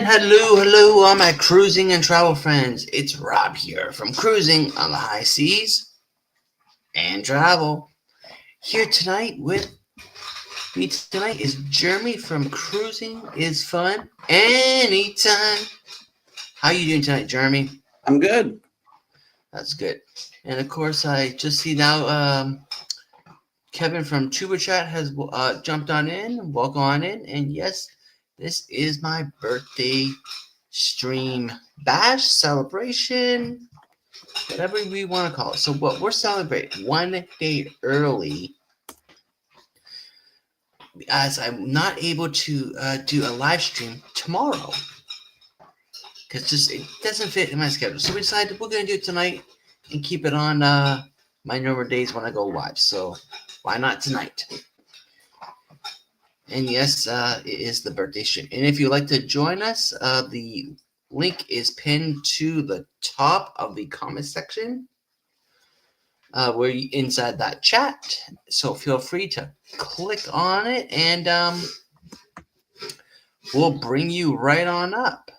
Hello, all my cruising and travel friends. It's Rob here from Cruising on the High Seas and Travel. Here tonight with me tonight is Jeremy from Cruising is Fun Anytime. How you doing tonight, Jeremy? I'm good. That's good. And of course, I just see now Kevin from Tuba Chat has jumped on in. Welcome on in. And yes, this is my birthday stream bash celebration, whatever we want to call it. So what we're celebrating 1 day early, as I'm not able to do a live stream tomorrow because just it doesn't fit in my schedule. So we decided we're gonna do it tonight and keep it on my normal days when I go live. So why not tonight? And yes, it is the birthday stream. And if you'd like to join us, the link is pinned to the top of the comment section where you inside that chat. So feel free to click on it and we'll bring you right on up.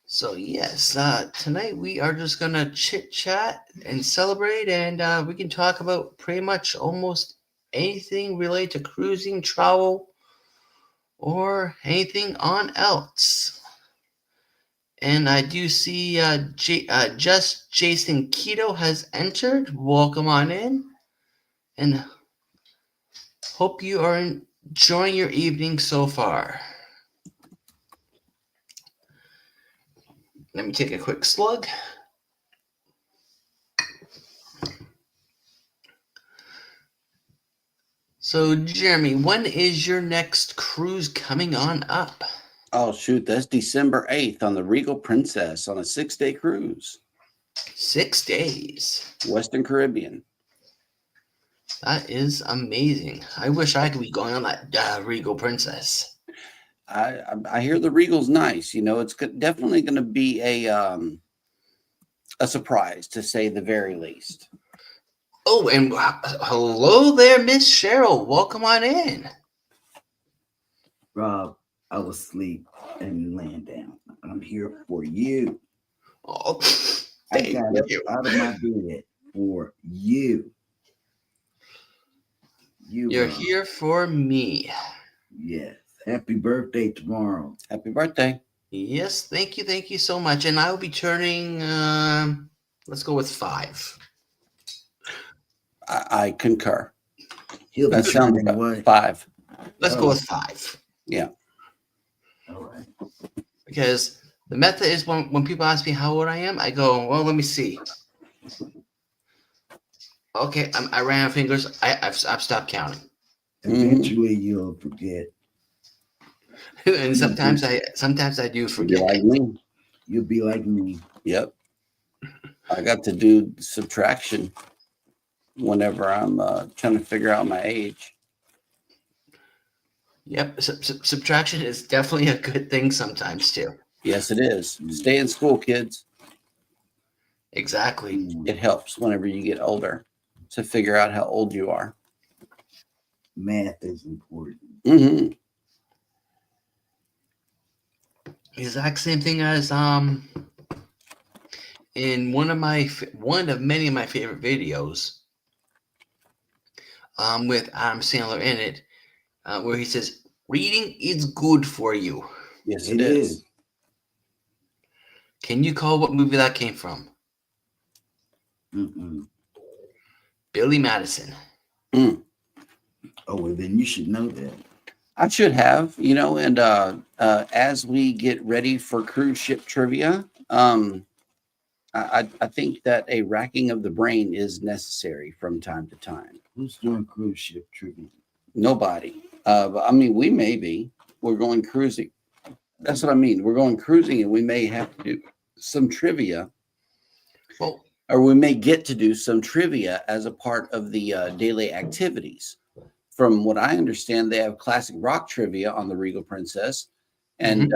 So yes, tonight we are just gonna chit chat and celebrate, and we can talk about pretty much almost anything related to cruising, travel, or anything on else. And I do see just Jason Keto has entered. Welcome on in, and hope you are enjoying your evening so far. Let me take a quick slug. So, Jeremy, when is your next cruise coming on up? Oh, shoot. That's December 8th on the Regal Princess on a 6-day cruise. 6 days. Western Caribbean. That is amazing. I wish I could be going on that Regal Princess. I hear the Regal's nice. You know, it's definitely going to be a surprise, to say the very least. Oh, and hello there, Miss Cheryl. Welcome on in. Rob, I was asleep and laying down. I'm here for you. Oh, I got up out of my bed for you. You're here for me. Yes. Happy birthday tomorrow. Happy birthday. Yes, thank you so much. And I will be turning, let's go with 5. I concur. He'll That be sounds turning what? 5. Let's go with 5. Yeah. All right. Because the method is when people ask me how old I am, I go, well, let me see. Okay, I ran out of fingers. I've stopped counting. Eventually, you'll forget. And sometimes I do forget. You're like me. You'll be like me. Yep. I got to do subtraction whenever I'm trying to figure out my age. Yep, subtraction is definitely a good thing sometimes too. Yes, it is. Stay in school, kids. Exactly. It helps whenever you get older to figure out how old you are. Math is important. Mm-hmm. Exact same thing as in one of many of my favorite videos with Adam Sandler in it, where he says reading is good for you. Yes, it is. Can you call what movie that came from? Billy Madison. Oh, well, then you should know that. I should have, you know, and as we get ready for cruise ship trivia, I think that a racking of the brain is necessary from time to time. Who's doing cruise ship trivia? Nobody. I mean, we may be. We're going cruising. That's what I mean. We're going cruising, and we may have to do some trivia. Well, or we may get to do some trivia as a part of the daily activities. From what I understand, they have classic rock trivia on the Regal Princess, and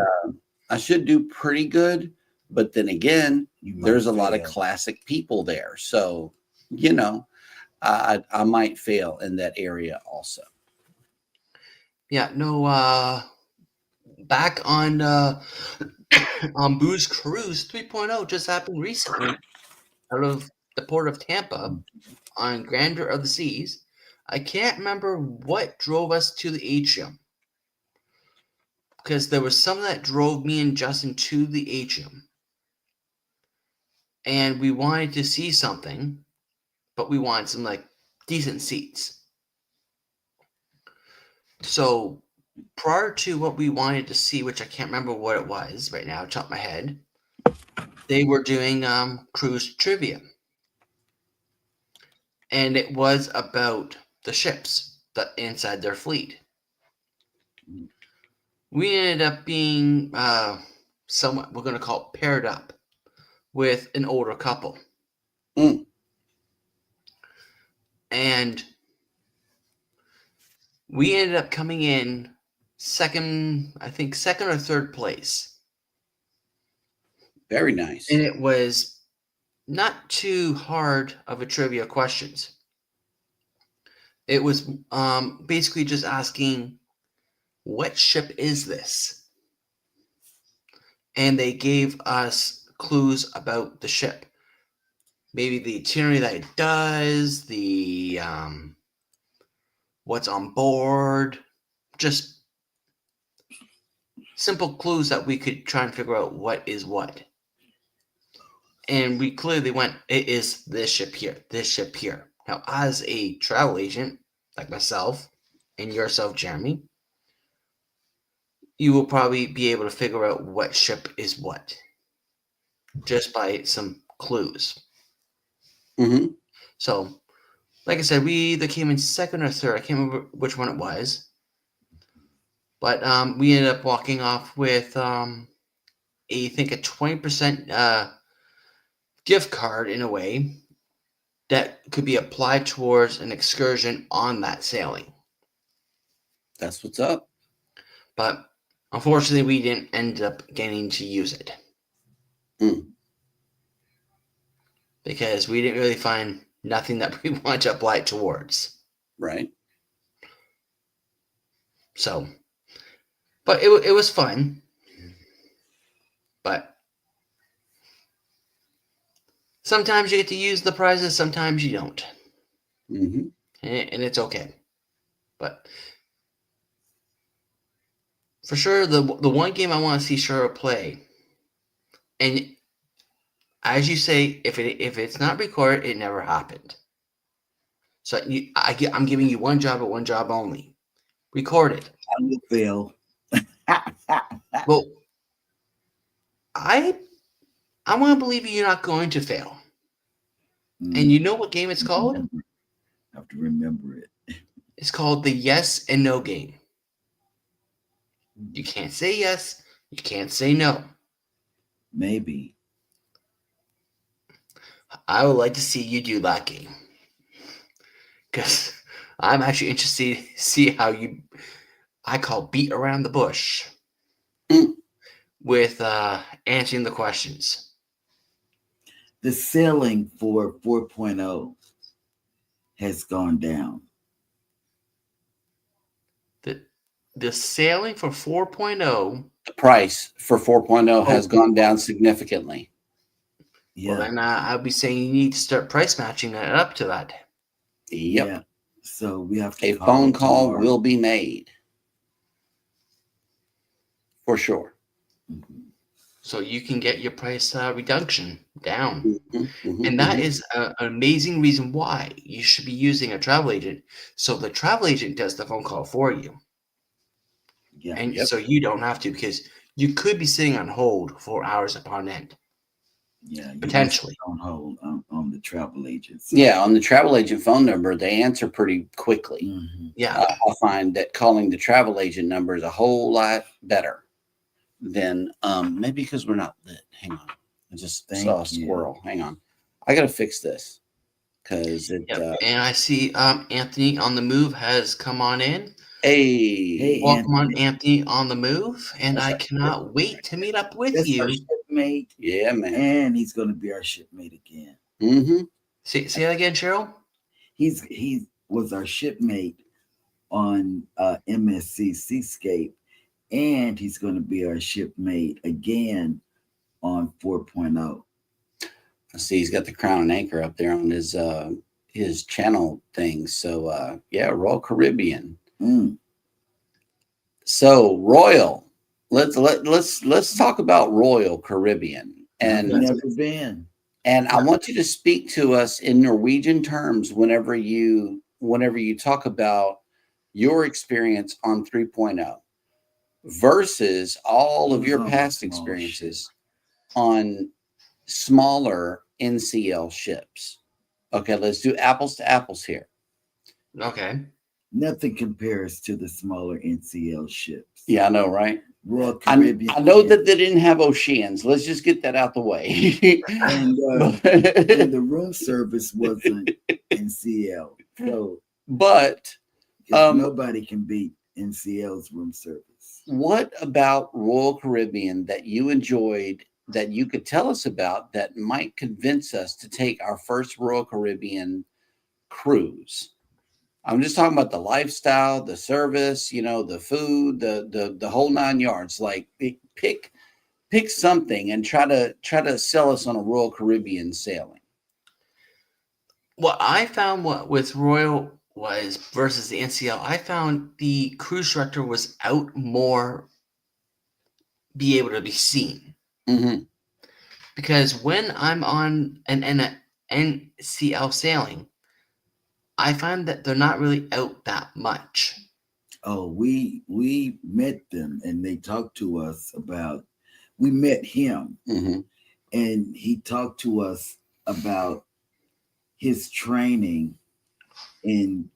I should do pretty good. But then again, there's a lot of classic people there, so you know, I might fail in that area also. Yeah, no. back on Booze Cruise 3.0 just happened recently out of the port of Tampa on Grandeur of the Seas. I can't remember what drove us to the atrium because there was some that drove me and Justin to the atrium, and we wanted to see something, but we wanted some like decent seats. So prior to what we wanted to see, which I can't remember what it was right now, top of my head, they were doing cruise trivia. And it was about the ships that inside their fleet. We ended up being somewhat, we're going to call it paired up with an older couple. Mm. And we ended up coming in second or third place. Very nice. And it was not too hard of a trivia questions. It was basically just asking, what ship is this? And they gave us clues about the ship. Maybe the itinerary that it does, the what's on board, just simple clues that we could try and figure out what is what. And we clearly went, it is this ship here, this ship here. Now, as a travel agent, like myself and yourself, Jeremy, you will probably be able to figure out what ship is what just by some clues. Mm-hmm. So, like I said, we either came in second or third. I can't remember which one it was. But we ended up walking off with, I think, a 20% gift card in a way that could be applied towards an excursion on that sailing. That's what's up. But unfortunately, we didn't end up getting to use it. Because we didn't really find nothing that we wanted to apply it towards. Right. So, but it was fun. But sometimes you get to use the prizes, sometimes you don't. Mm-hmm. And it's okay. But for sure, the one game I want to see Cheryl play, and as you say, if it's not recorded, it never happened. So I'm giving you one job and one job only. Record it. I will fail. Well, I want to believe you're not going to fail. And you know what game it's called? I have to remember it. It's called the yes and no game. You can't say yes. You can't say no. Maybe. I would like to see you do that game. Because I'm actually interested to see how you, I call beat around the bush with answering the questions. The sailing for 4.0 has gone down. The sailing for 4.0. The price for 4.0 has gone down significantly. Yeah. Well, then I'll be saying you need to start price matching it up to that. Yep. Yeah. So we have to A phone call tomorrow. will be made. For sure. Mm-hmm. So you can get your price reduction down. Mm-hmm, mm-hmm, And that is an amazing reason why you should be using a travel agent. So the travel agent does the phone call for you. Yeah. And so you don't have to, because you could be sitting on hold for hours upon end. Yeah. Potentially. On hold on the travel agents. Yeah, on the travel agent phone number, they answer pretty quickly. Mm-hmm. Yeah. I find that calling the travel agent number is a whole lot better than maybe because we're not lit. Hang on. I just saw a squirrel. Hang on. I got to fix this because it. And I see Anthony on the Move has come on in. Hey, Welcome on, Anthony on the Move. And That's I right. cannot wait to meet up with That's you. our shipmate. Yeah, man. And he's going to be our shipmate again. Mm-hmm. Say that again, Cheryl. He was our shipmate on MSC Seascape, and he's going to be our shipmate again on 4.0. I see he's got the Crown and Anchor up there on his channel thing. So yeah, Royal Caribbean. Mm. So Royal, let's talk about Royal Caribbean. I've And never been. I want you to speak to us in Norwegian terms whenever you talk about your experience on 3.0 versus all of It was your on a past small experiences on smaller NCL ships. Okay, let's do apples to apples here. Okay. Nothing compares to the smaller NCL ships. Yeah, I know, right? Royal Caribbean. I know that they didn't have oceans. Let's just get that out the way. and the room service wasn't NCL. So, but nobody can beat NCL's room service. What about Royal Caribbean that you enjoyed that you could tell us about that might convince us to take our first Royal Caribbean cruise? I'm just talking about the lifestyle, the service, the food, the whole 9 yards. Like pick something and try to sell us on a Royal Caribbean sailing. What I found with Royal was versus the NCL, I found the cruise director was out more, be able to be seen. Mm-hmm. Because when I'm on an NCL sailing, I find that they're not really out that much. Oh, we met them and they talked to us about. We met him, Mm-hmm. and he talked to us about his training in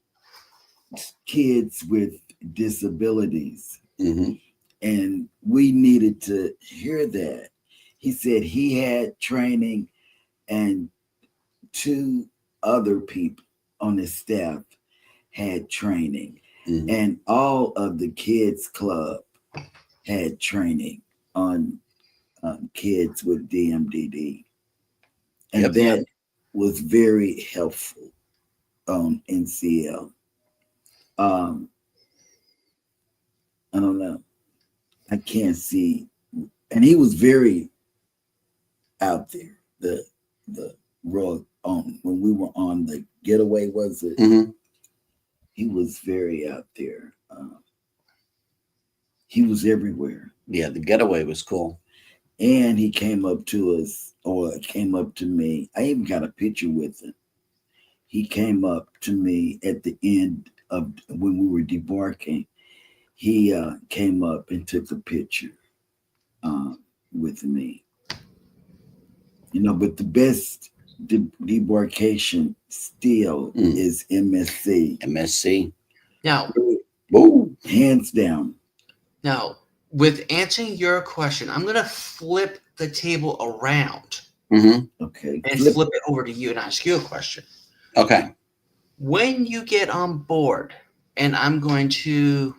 kids with disabilities. Mm-hmm. And we needed to hear that. He said he had training and 2 other people on his staff had training. Mm-hmm. And all of the kids club had training on kids with DMDD. And that was very helpful on NCL. I don't know. I can't see. And he was very out there. The road on when we were on the getaway, was it? Mm-hmm. He was very out there. He was everywhere. Yeah, the getaway was cool. And he came up to us, or came up to me. I even got a picture with him. He came up to me at the end of when we were debarking. He came up and took a picture with me. But the best debarkation still is MSC. MSC. Now, Woo. Hands down. Now, with answering your question, I'm going to flip the table around. Mm-hmm. Okay. And flip it over to you and ask you a question. Okay. When you get on board, and I'm going to,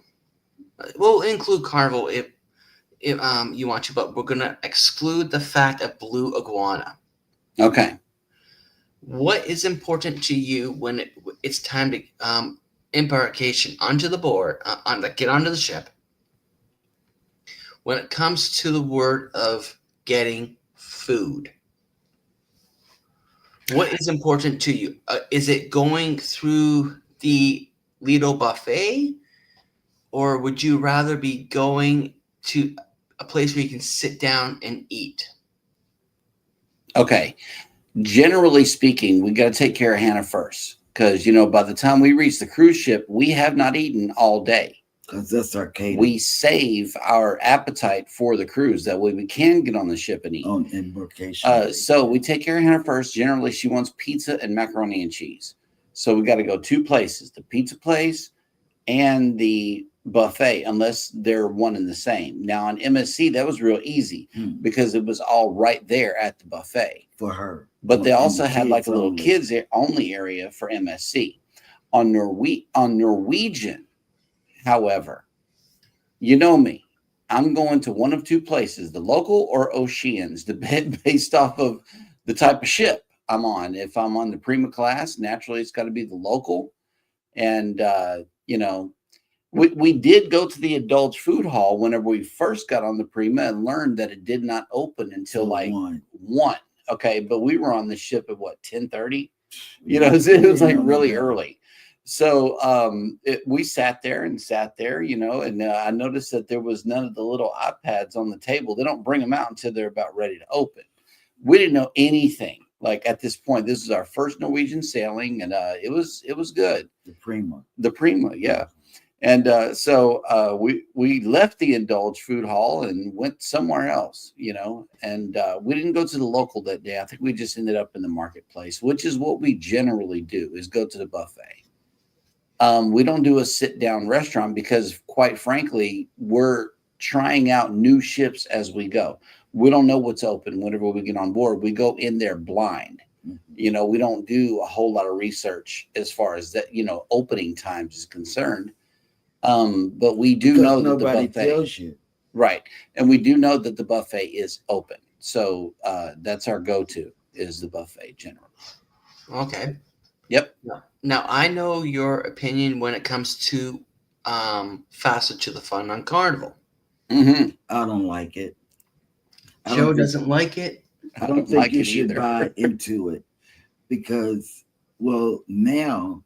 we'll include Carnival if you want to, but we're going to exclude the fact of Blue Iguana. Okay. What is important to you when it's time to embarkation onto the board, get onto the ship? When it comes to the word of getting food, what is important to you? Is it going through the Lido buffet, or would you rather be going to a place where you can sit down and eat? Okay. Generally speaking, we got to take care of Hannah first, because by the time we reach the cruise ship, we have not eaten all day. Because that's our catering. We save our appetite for the cruise. That way we can get on the ship and eat. On embarkation. So we take care of Hannah first. Generally, she wants pizza and macaroni and cheese. So we got to go 2 places, the pizza place and the buffet, unless they're one and the same. Now on MSC, that was real easy because it was all right there at the buffet. For her. But they also had like a little kids only area for MSC. On Norwegian, however, you know me, I'm going to one of 2 places, the local or Oceans, based off of the type of ship I'm on. If I'm on the Prima class, naturally it's got to be the local. And, We did go to the indulge food hall whenever we first got on the Prima and learned that it did not open until like 1. Okay, but we were on the ship at what, 10:30? You know, it was like really early. So we sat there, you know, and I noticed that there was none of the little iPads on the table. They don't bring them out until they're about ready to open. We didn't know anything. Like at this point, this is our first Norwegian sailing, and it was good. The Prima, yeah. And so we left the indulge food hall and went somewhere else, you know, and we didn't go to the local that day. I think we just ended up in the marketplace, which is what we generally do, is go to the buffet. We don't do a sit down restaurant because, quite frankly, we're trying out new ships as we go. We don't know what's open whenever we get on board. We go in there blind. You know, we don't do a whole lot of research as far as that, you know, opening times is concerned. But we do know that nobody the buffet tells you. Right. And we do know that the buffet is open. So that's our go-to, is the buffet generally. Okay. Yep. Now, I know your opinion when it comes to Faster to the Fun on Carnival. Mm-hmm. I don't like it. Joe doesn't like it. I don't think you should buy into it because, well, now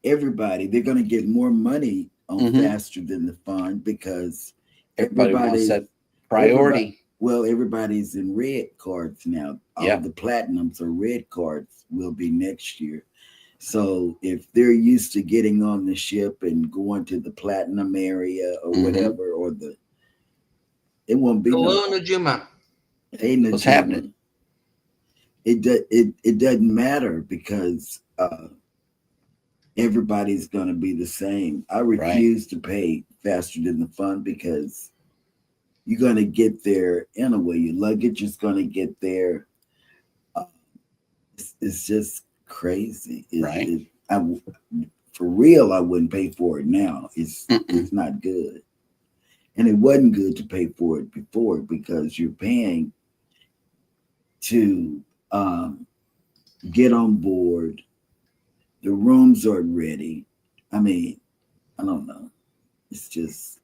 they're going to get more money on Faster Than the Fun because everybody wants that priority. Everybody's in red cards now. All the platinums or red cards will be next year. So if they're used to getting on the ship and going to the platinum area or whatever, it won't be. Hello, Najuma. Hey, what's happening? It doesn't matter because everybody's going to be the same. I refuse to pay Faster Than the Fun because you're going to get there anyway. Your luggage is going to get there. It's just crazy. For real, I wouldn't pay for it now. It's not good. And it wasn't good to pay for it before because you're paying to get on board. The rooms aren't ready. I mean, I don't know. It's just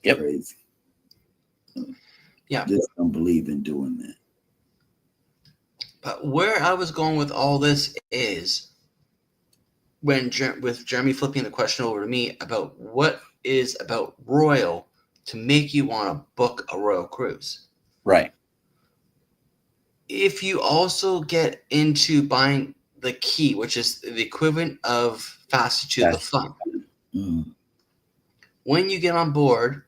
crazy. Yeah. Just don't believe in doing that. But where I was going with all this is with Jeremy flipping the question over to me about what is about Royal to make you want to book a Royal cruise. Right. If you also get into buying the key, which is the equivalent of Faster to the Fun. When you get on board,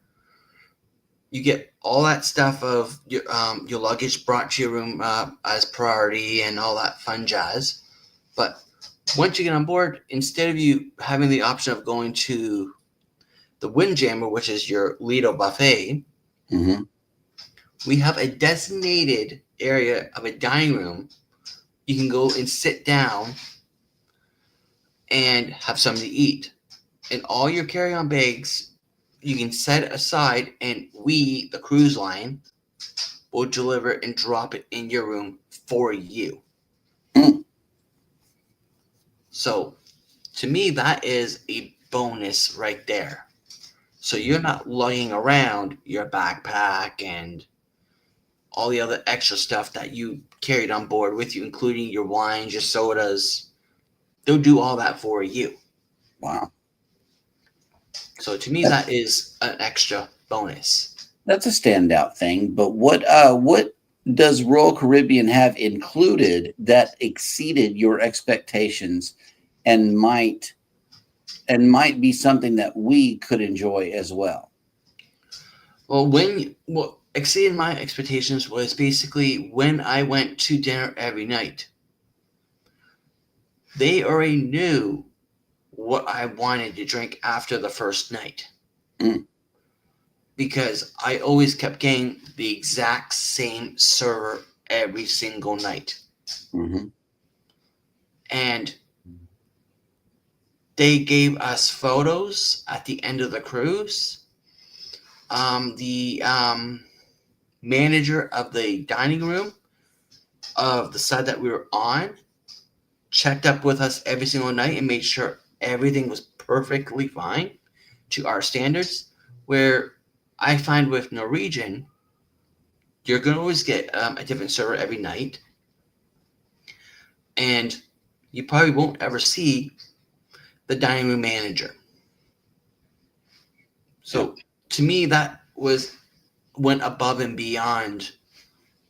you get all that stuff of your luggage brought to your room as priority and all that fun jazz. But once you get on board, instead of you having the option of going to the Windjammer, which is your Lido buffet, we have a designated area of a dining room. You can go and sit down and have something to eat. And all your carry-on bags, you can set aside, and we, the cruise line, will deliver and drop it in your room for you. So, to me, that is a bonus right there. So you're not lugging around your backpack and all the other extra stuff that you carried on board with you, including your wines, your sodas. They'll do all that for you. Wow. So to me, that is an extra bonus. That's a standout thing. But what does Royal Caribbean have included that exceeded your expectations and might be something that we could enjoy as well? Well, what exceeded my expectations was basically when I went to dinner every night. They already knew what I wanted to drink after the first night. Because I always kept getting the exact same server every single night. And they gave us photos at the end of the cruise. The manager of the dining room of the side that we were on checked up with us every single night and made sure everything was perfectly fine. to our standards. Where I find with Norwegian, you're going to always get a different server every night. And you probably won't ever see the dining room manager. So to me, that went above and beyond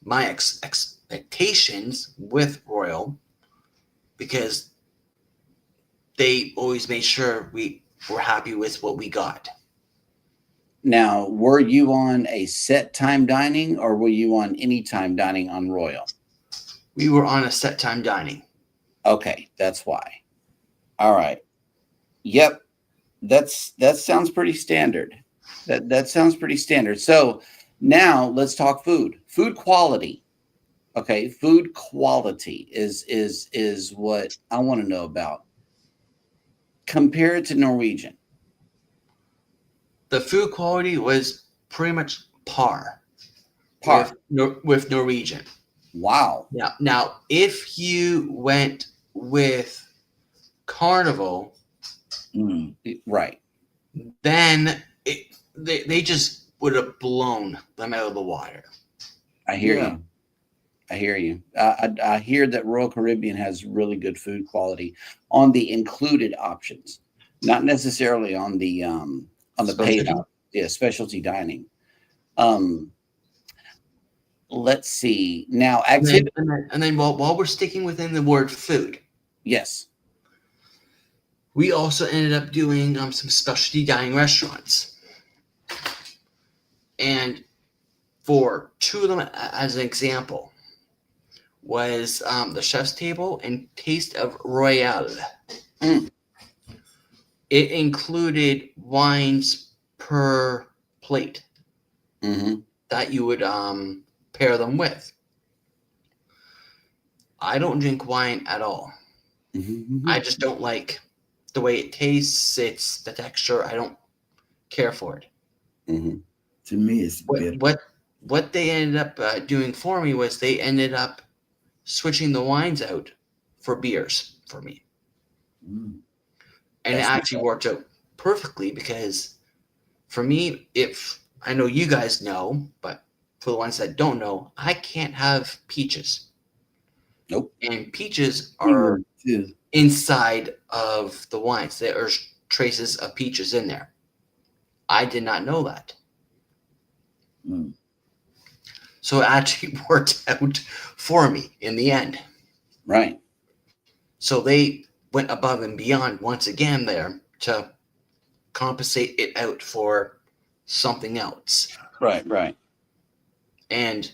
my expectations with Royal, because they always made sure we were happy with what we got. Now, were you on a set time dining or were you on anytime dining on Royal? We were on a set time dining. Okay, that's why. All right. Yep. That sounds pretty standard. That sounds pretty standard. So now let's talk food. Food quality. Okay, food quality is what I want to know about. Compare it to Norwegian. The food quality was pretty much par. Par. With Norwegian. Wow. Now, if you went with Carnival, right, then they just would have blown them out of the water. I hear you. I hear you. I hear that Royal Caribbean has really good food quality on the included options, not necessarily on the paid out. Yeah, specialty dining. Let's see now. Activity. And then while we're sticking within the word food, yes, we also ended up doing some specialty dining restaurants, and for two of them, as an example, was the Chef's Table and Taste of Royale. It included wines per plate that you would pair them with. I don't drink wine at all. I just don't like the way it tastes. It's the texture. I don't care for it. To me, it's what they ended up doing for me was they ended up switching the wines out for beers for me. And it actually worked out perfectly, because for me, if I know you guys know, but for the ones that don't know, I can't have peaches. Nope. And peaches are inside of the wines. There are traces of peaches in there. I did not know that. So it actually worked out for me in the end. Right. So they went above and beyond once again there to compensate it out for something else. Right. And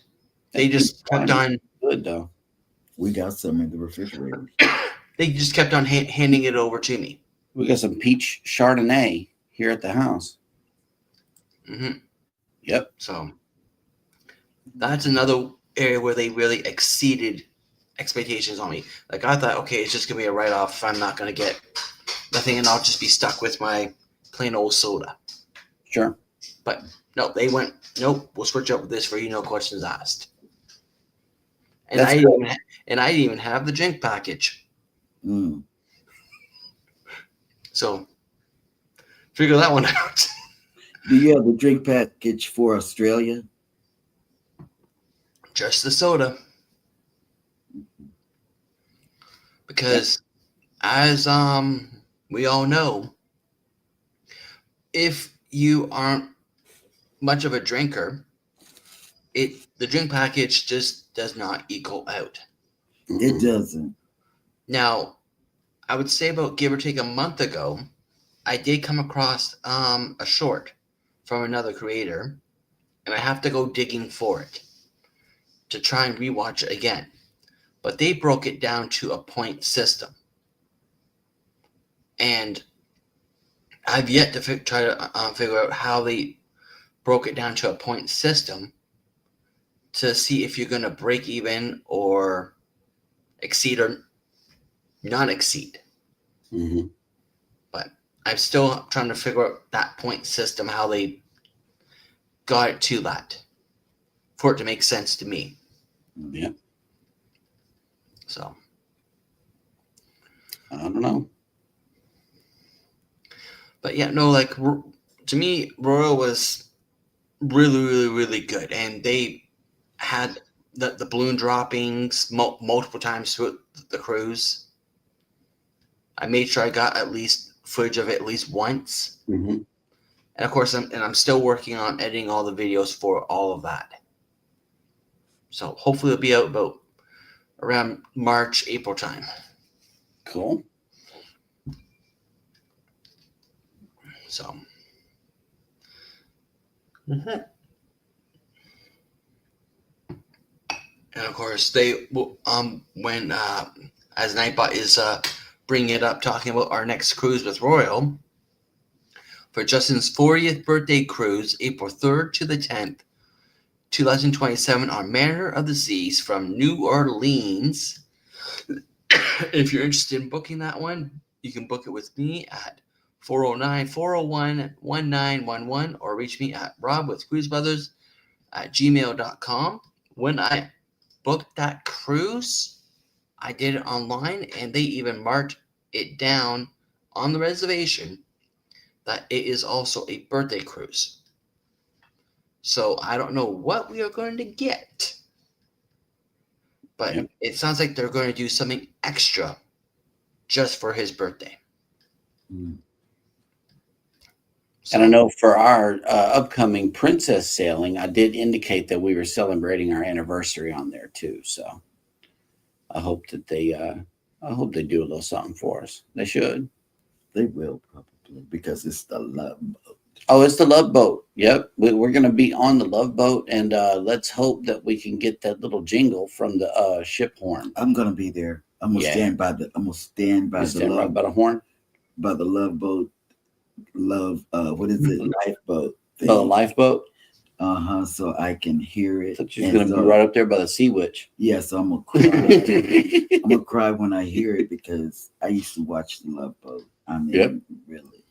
they just kept on. Good though. We got some in the refrigerator. They just kept on handing it over to me. We got some peach Chardonnay here at the house. Yep. So that's another area where they really exceeded expectations on me. Like, I thought, okay, it's just gonna be a write-off. I'm not gonna get nothing, and I'll just be stuck with my plain old soda. Sure. But no, they went, nope, we'll switch up with this for you, no questions asked. And I didn't even have the drink package. So figure that one out. Do you have the drink package for Australia? Just the soda. Because as we all know, if you aren't much of a drinker, the drink package just does not equal out. It doesn't. Now, I would say about give or take a month ago, I did come across a short from another creator, and I have to go digging for it to try and rewatch it again. But they broke it down to a point system. And I've yet to try to figure out how they broke it down to a point system to see if you're going to break even or exceed or not exceed. But I'm still trying to figure out that point system, how they got it to that for it to make sense to me. Yeah. So I don't know. But yeah, no, like to me, Royal was really, really, really good, and they had the balloon droppings multiple times through the cruise. I made sure I got at least footage of it at least once, Mm-hmm. and of course, I'm still working on editing all the videos for all of that. So hopefully, it'll be out about around March, April time. Cool. So. Mm-hmm. And of course, they when as Nightbot is bringing it up, talking about our next cruise with Royal for Justin's 40th birthday cruise, April 3rd to the 10th, 2027, on Mariner of the Seas from New Orleans. If you're interested in booking that one, you can book it with me at 409-401-1911 or reach me at robwithcruisebrothers@gmail.com. When I booked that cruise, I did it online, and they even marked it down on the reservation that it is also a birthday cruise. So I don't know what we are going to get, but Yep. it sounds like they're going to do something extra just for his birthday. Mm. So, And I know for our upcoming Princess sailing, I did indicate that we were celebrating our anniversary on there too. So I hope that they do a little something for us. They should. They will probably because it's the love boat. Oh, it's the Love Boat. Yep, we're going to be on the Love Boat, and let's hope that we can get that little jingle from the ship horn. I'm gonna be there. I'm gonna stand by the. I'm gonna stand by You the stand love right by the horn. by the love boat. Love. What is it? Lifeboat. By the lifeboat. So I can hear it. So she's going to be right up there by the Sea Witch. Yes, I'm gonna cry. I'm gonna cry when I hear it because I used to watch the Love Boat. I mean, really.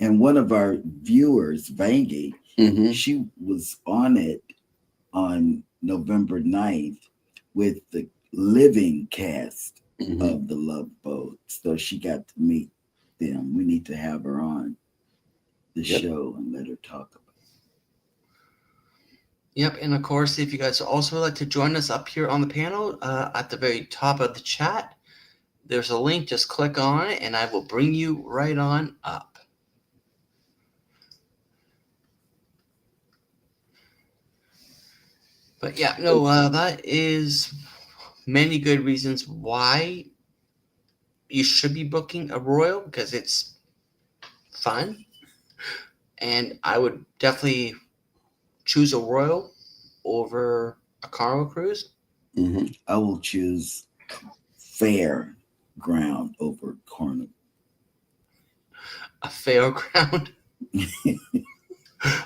And one of our viewers, Vangie, Mm-hmm. she was on it on November 9th with the living cast Mm-hmm. of the Love Boat. So she got to meet them. We need to have her on the show and let her talk about it. Yep, and of course, if you guys also would like to join us up here on the panel, at the very top of the chat, there's a link. Just click on it, and I will bring you right on up. But yeah, no, that is many good reasons why you should be booking a Royal, because it's fun, and I would definitely choose a Royal over a Carnival cruise. Mm-hmm. I will choose fair ground over Carnival. A fairground.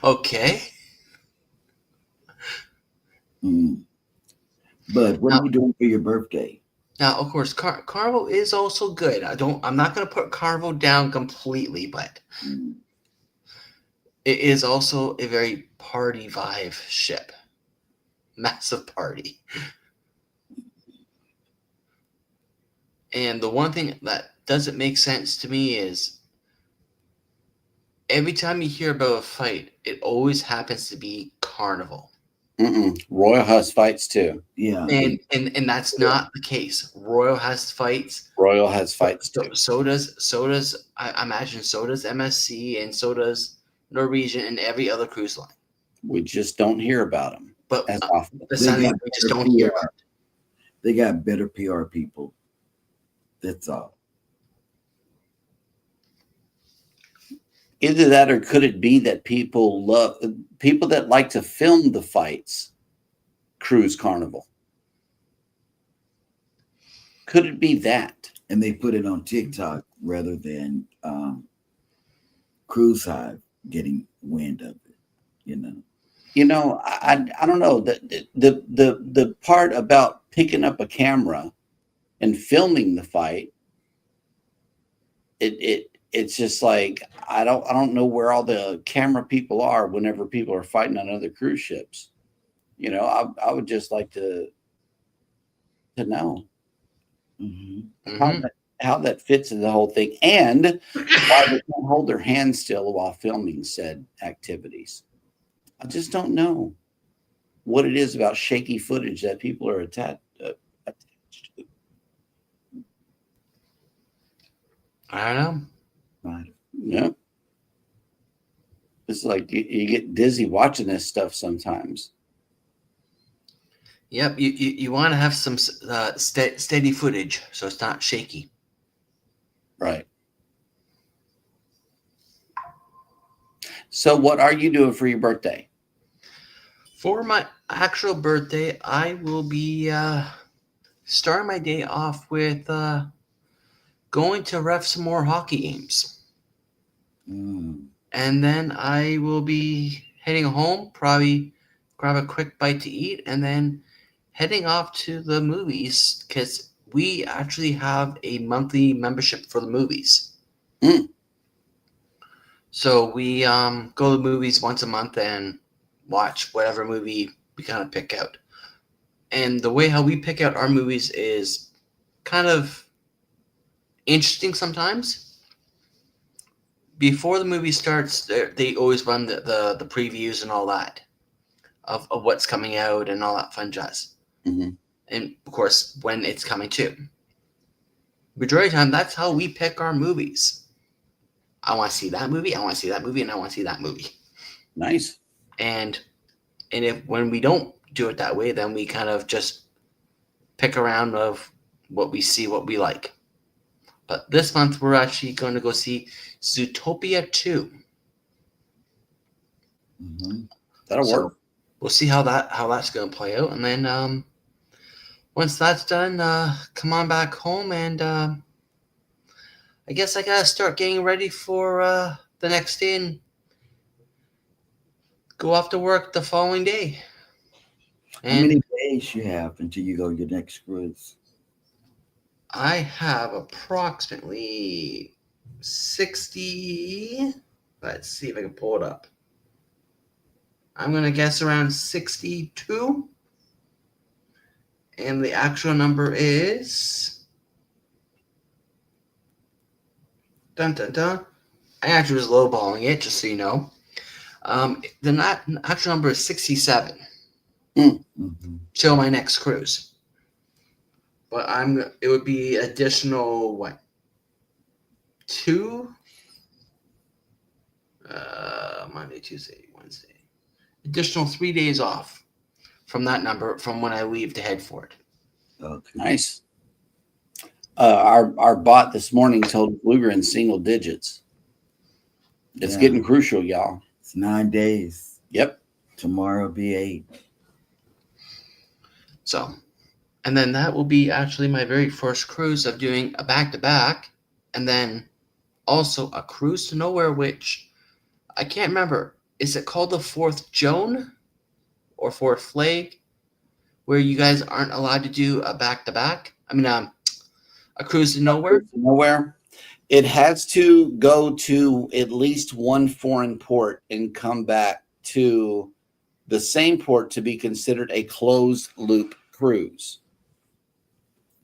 Okay. But what are you doing for your birthday? Now, of course, Carnival is also good. I'm not going to put Carnival down completely, but it is also a very party vibe ship. Massive party. And the one thing that doesn't make sense to me is every time you hear about a fight, it always happens to be Carnival. Royal has fights too. Yeah. And that's not the case. Royal has fights. Royal has fights too. So does I imagine so does MSC, and so does Norwegian and every other cruise line. We just don't hear about them But as often. we just don't hear about it. They got better PR people. That's all. Either that, or could it be that people that like to film the fights cruise Carnival? Could it be that? And they put it on TikTok rather than Cruise Hive getting wind of it. I don't know. The part about picking up a camera and filming the fight, it's just like I don't know where all the camera people are whenever people are fighting on other cruise ships. I would just like to know. Mm-hmm. how that fits in the whole thing, and why they can't hold their hands still while filming said activities. I just don't know what it is about shaky footage that people are attached to. I don't know. Right. Yeah. It's like you get dizzy watching this stuff sometimes. Yep, you want to have some steady footage so it's not shaky. Right. So what are you doing for your birthday? For my actual birthday, I will be starting my day off with going to ref some more hockey games. And then I will be heading home, probably grab a quick bite to eat, and then heading off to the movies because we actually have a monthly membership for the movies. Mm. So we go to the movies once a month and watch whatever movie we kind of pick out. And the way how we pick out our movies is kind of interesting sometimes. Before the movie starts, they always run the previews and all that of what's coming out and all that fun jazz. Mm-hmm. And of course, when it's coming too. Majority of the time, that's how we pick our movies. I want to see that movie, I want to see that movie, and I want to see that movie. Nice. And if when we don't do it that way, then we kind of just pick around of what we see, what we like. But this month, we're actually going to go see Zootopia 2. Mm-hmm. That'll work. We'll see how that's going to play out, and then once that's done, come on back home, and I guess I gotta start getting ready for the next day and go off to work the following day. How many days you have until you go your next cruise? I have approximately 60. Let's see if I can pull it up. I'm going to guess around 62. And the actual number is... Dun, dun, dun. I actually was lowballing it, just so you know. The actual number is 67. Mm-hmm. Till my next cruise. But it would be additional, what? 2? Monday, Tuesday, Wednesday. Additional 3 days off from that number from when I leave to head for it. Okay. Nice. Our bot this morning told us we were in single digits. It's getting crucial, y'all. It's 9 days. Yep. Tomorrow will be 8. So, and then that will be actually my very first cruise of doing a back-to-back, and then also a cruise to nowhere, which I can't remember. Is it called the Fourth Joan or Fourth Flag, where you guys aren't allowed to do a back-to-back? I mean, a cruise to nowhere? Nowhere. It has to go to at least one foreign port and come back to the same port to be considered a closed loop cruise.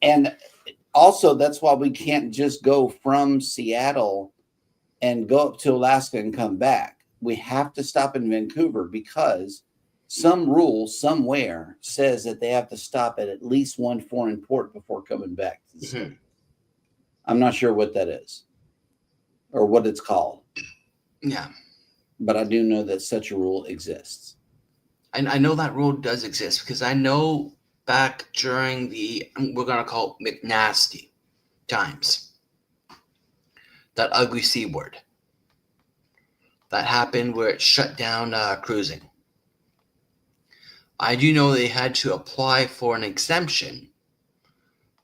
And also, that's why we can't just go from Seattle and go up to Alaska and come back. We have to stop in Vancouver because some rule somewhere says that they have to stop at least one foreign port before coming back to the state. I'm not sure what that is or what it's called. Yeah. But I do know that such a rule exists. I know that rule does exist because I know back during we're going to call it McNasty times, that ugly C word that happened where it shut down cruising. I do know they had to apply for an exemption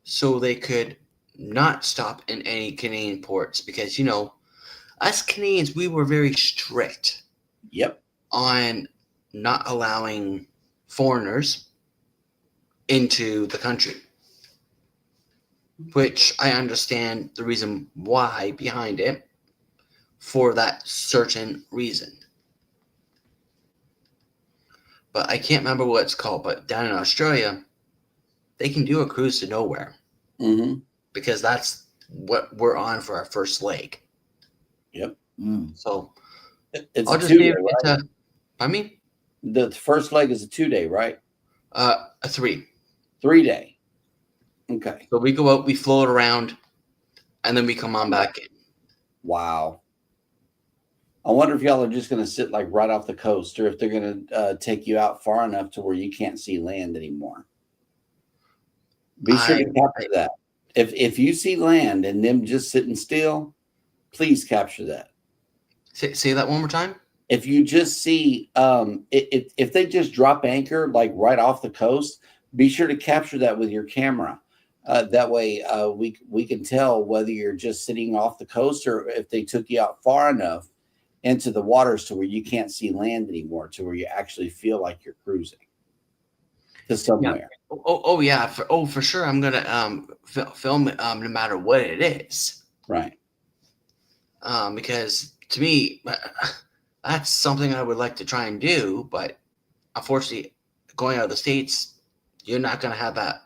so they could not stop in any Canadian ports because, you know, us Canadians, we were very strict. Yep. On not allowing foreigners into the country, which I understand the reason why behind it for that certain reason. But I can't remember what it's called, but down in Australia, they can do a cruise to nowhere. Mm-hmm. Because that's what we're on for our first leg. Yep. So It's I'll a just be 2-day, able to right? get to. I mean, The first leg is a 2-day, right? a 3. 3-day. Okay. So we go out, we float around, and then we come on back in. Wow. I wonder if y'all are just going to sit like right off the coast, or if they're going to take you out far enough to where you can't see land anymore. Be sure to capture that. If you see land and them just sitting still, please capture that. Say that one more time. If you just see, if they just drop anchor like right off the coast, be sure to capture that with your camera. That way, we can tell whether you're just sitting off the coast or if they took you out far enough into the waters to where you can't see land anymore, to where you actually feel like you're cruising to somewhere. Yeah. Oh yeah. For sure. I'm gonna film it no matter what it is. Right. Because to me, that's something I would like to try and do, but unfortunately, going out of the States, you're not gonna have that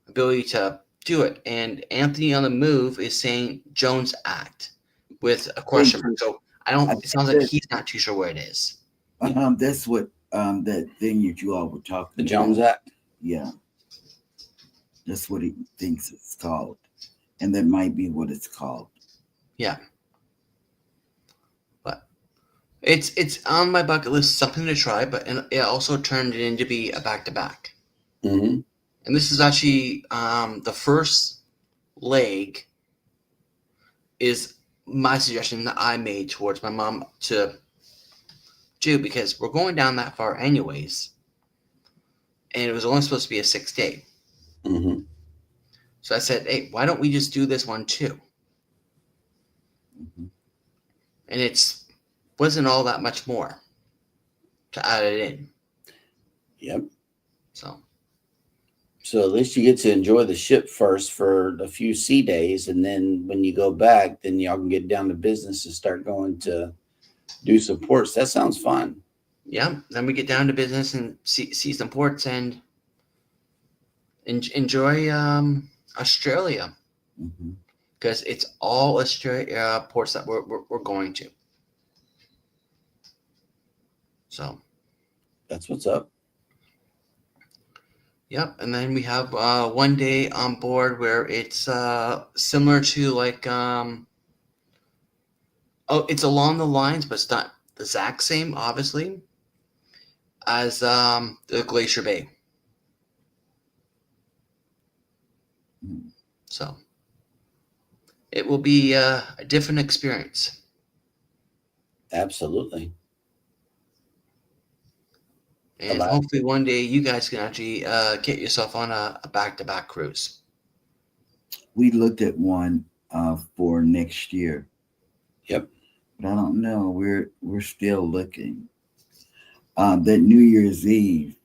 ability to do it. And Anthony on the Move is saying Jones Act with a question mark. So I don't. It sounds like he's not too sure what it is. That's what that thing that you all were talking The about. Jones Act. Yeah. That's what he thinks it's called. And that might be what it's called. Yeah. But it's on my bucket list, something to try, but it also turned it into be a back-to-back. Mm-hmm. And this is actually the first leg is my suggestion that I made towards my mom to do, because we're going down that far anyways. And it was only supposed to be a 6-day. Mm-hmm. So I said, hey, why don't we just do this one too? Mm-hmm. And it's wasn't all that much more to add it in. Yep. So at least you get to enjoy the ship first for a few sea days, and then when you go back, then y'all can get down to business and start going to do some ports. That sounds fun. yeah, then we get down to business and see some ports and enjoy Australia, because it's all Australia ports that we're going to. So that's what's up. Yep, and then we have 1 day on board where it's similar to like it's along the lines, but it's not the exact same, obviously, as the Glacier Bay. So it will be a different experience. Absolutely. And hopefully one day you guys can actually get yourself on a back-to-back cruise. We looked at one for next year. Yep. But I don't know. We're still looking. That New Year's Eve,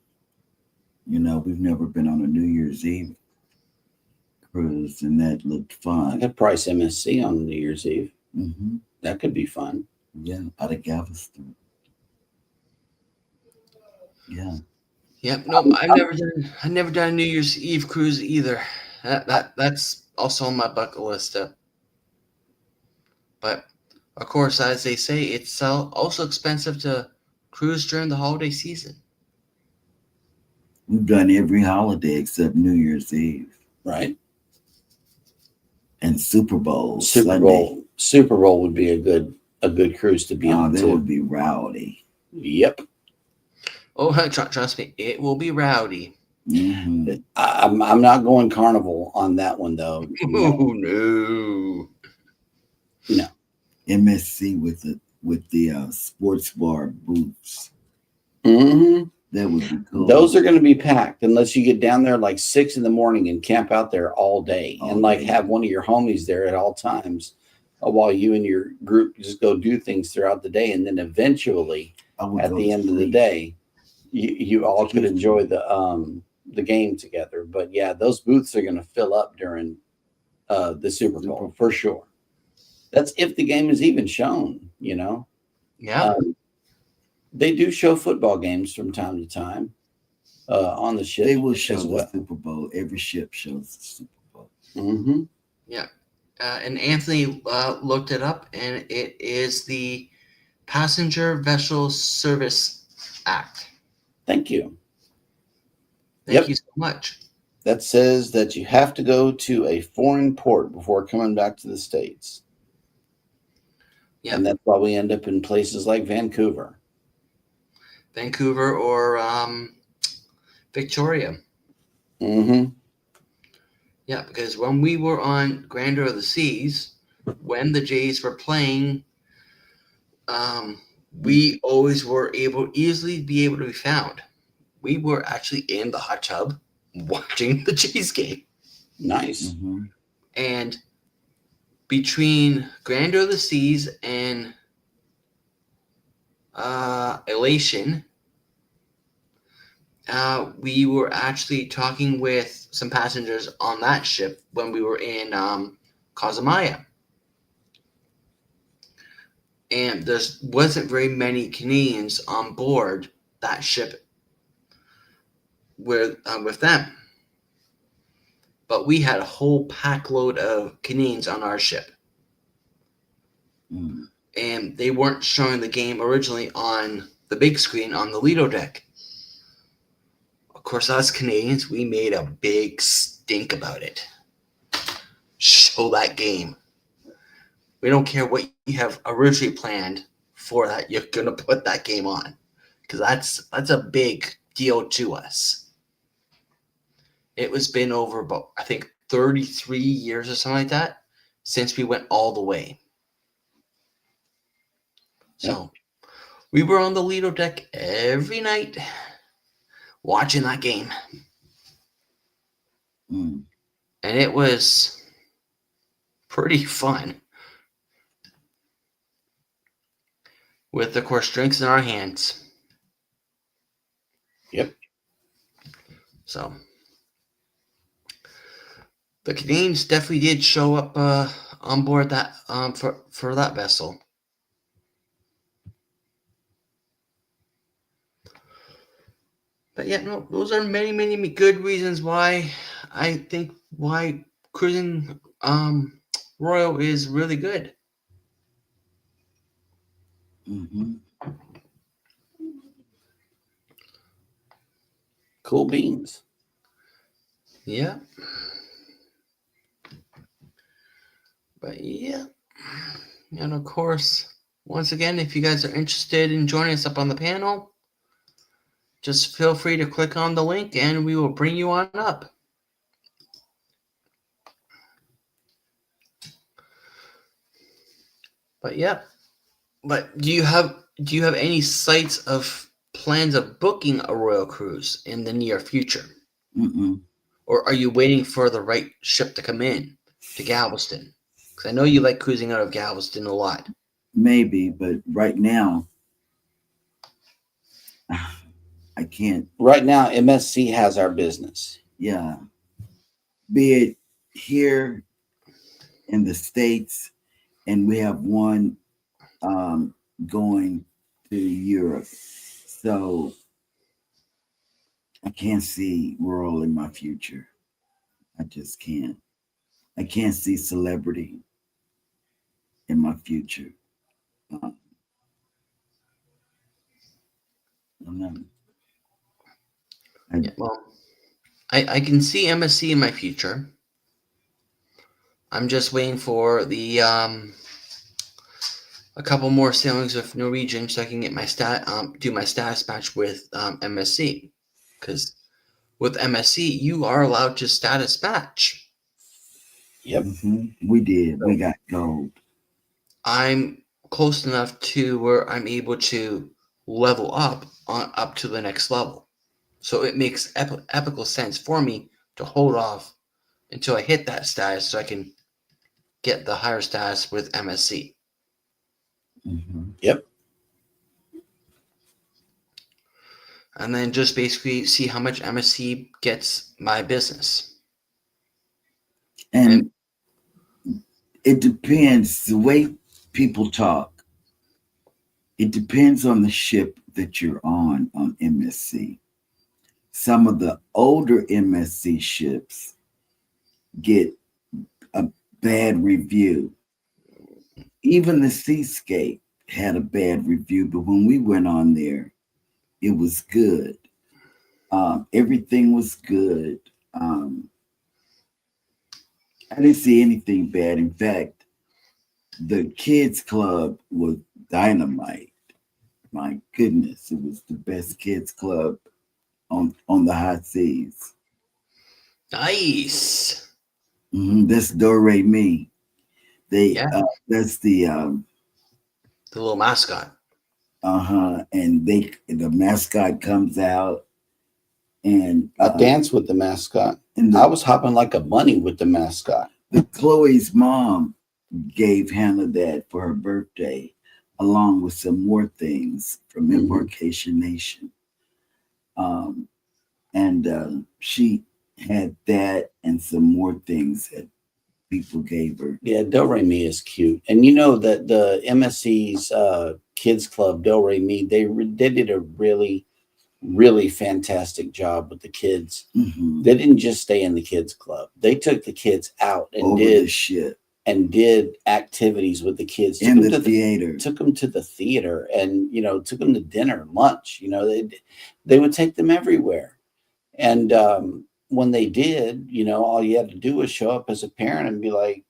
we've never been on a New Year's Eve cruise, and that looked fun. I could price MSC on New Year's Eve. Mm-hmm. That could be fun. Yeah, out of Galveston. Yeah. Yep. No, I've never done a New Year's Eve cruise either. That's also on my bucket list. But of course, as they say, it's also expensive to cruise during the holiday season. We've done every holiday except New Year's Eve. Right. And Super Bowl. Super Bowl would be a good cruise to be on. That would be rowdy. Yep. Oh, trust me, it will be rowdy. Mm-hmm. I'm not going Carnival on that one though. No. MSC with the sports bar booths. Mm-hmm. That would be cool. Those are going to be packed unless you get down there like 6 a.m. and camp out there all day and like have one of your homies there at all times while you and your group just go do things throughout the day, and then eventually at the end of the day, you all could enjoy the game together. But yeah, those booths are going to fill up during the Super Bowl for sure. That's if the game is even shown, Yeah. They do show football games from time to time on the ship. They will show the well. Super Bowl. Every ship shows the Super Bowl. Mm-hmm. Yeah. and Anthony looked it up, and it is the Passenger Vessel Service Act. Thank you. Thank you so much. That says that you have to go to a foreign port before coming back to the States. Yep. And that's why we end up in places like Vancouver. Vancouver or Victoria. Mm-hmm. Yeah, because when we were on Grandeur of the Seas, when the Jays were playing, we always were easily be able to be found. We were actually in the hot tub watching the Jays game. Nice. Mm-hmm. And between Grandeur of the Seas and Elation, we were actually talking with some passengers on that ship when we were in Kazamaya. And there wasn't very many Canadians on board that ship with them. But we had a whole pack load of Canadians on our ship. Mm. And they weren't showing the game originally on the big screen on the Lido deck. Of course, us Canadians, we made a big stink about it. Show that game. We don't care what you have originally planned for that. You're going to put that game on. Because that's a big deal to us. It was been over about, I think, 33 years or something like that since we went all the way. So we were on the Lido deck every night watching that game. Mm. And it was pretty fun. With, of course, drinks in our hands. Yep. So the Canadians definitely did show up on board that for that vessel. But yeah, no, those are many, many good reasons why I think why cruising Royal is really good. Mm-hmm. Cool beans. Yeah. But yeah. And of course, once again, if you guys are interested in joining us up on the panel, just feel free to click on the link and we will bring you on up. But yeah. But do you have any sites of plans of booking a Royal Cruise in the near future? Mm-mm. Or are you waiting for the right ship to come in to Galveston? Because I know you like cruising out of Galveston a lot. Maybe, but right now, I can't. Right now, MSC has our business. Yeah. Be it here in the States, and we have one going to Europe. So I can't see Royal in my future. I just can't. I can't see celebrity in my future. I don't know. Yeah, well, I can see MSC in my future. I'm just waiting for the a couple more sailings with Norwegian so I can get my do my status match with MSC. Because with MSC, you are allowed to status match. Yep. Mm-hmm. We did. We got gold. I'm close enough to where I'm able to level up up to the next level. So it makes epical sense for me to hold off until I hit that status so I can get the higher status with MSC. Mm-hmm. Yep. And then just basically see how much MSC gets my business. And it depends the way people talk. It depends on the ship that you're on MSC. Some of the older MSC ships get bad review. Even the Seascape had a bad review, but when we went on there, it was good. Everything was good. I didn't see anything bad. In fact, the kids club was dynamite. My goodness, it was the best kids club on the high seas. Nice. That's Do Re Mi. They Yeah. that's the The little mascot. and the mascot comes out and I danced with the mascot. and I was hopping like a bunny with the mascot. Chloe's mom gave Hannah that for her birthday, along with some more things from Embarkation Nation. And she had that and some more things that people gave her. Yeah, Do Re Mi is cute, and you know that the MSC's kids club Do Re Mi, they did a really fantastic job with the kids. They didn't just stay in the kids club; they took the kids out and Over the shit. And did activities with the kids. In the theater. Took them to the theater, and took them to dinner, lunch. They would take them everywhere. And when they did, all you had to do was show up as a parent and be like,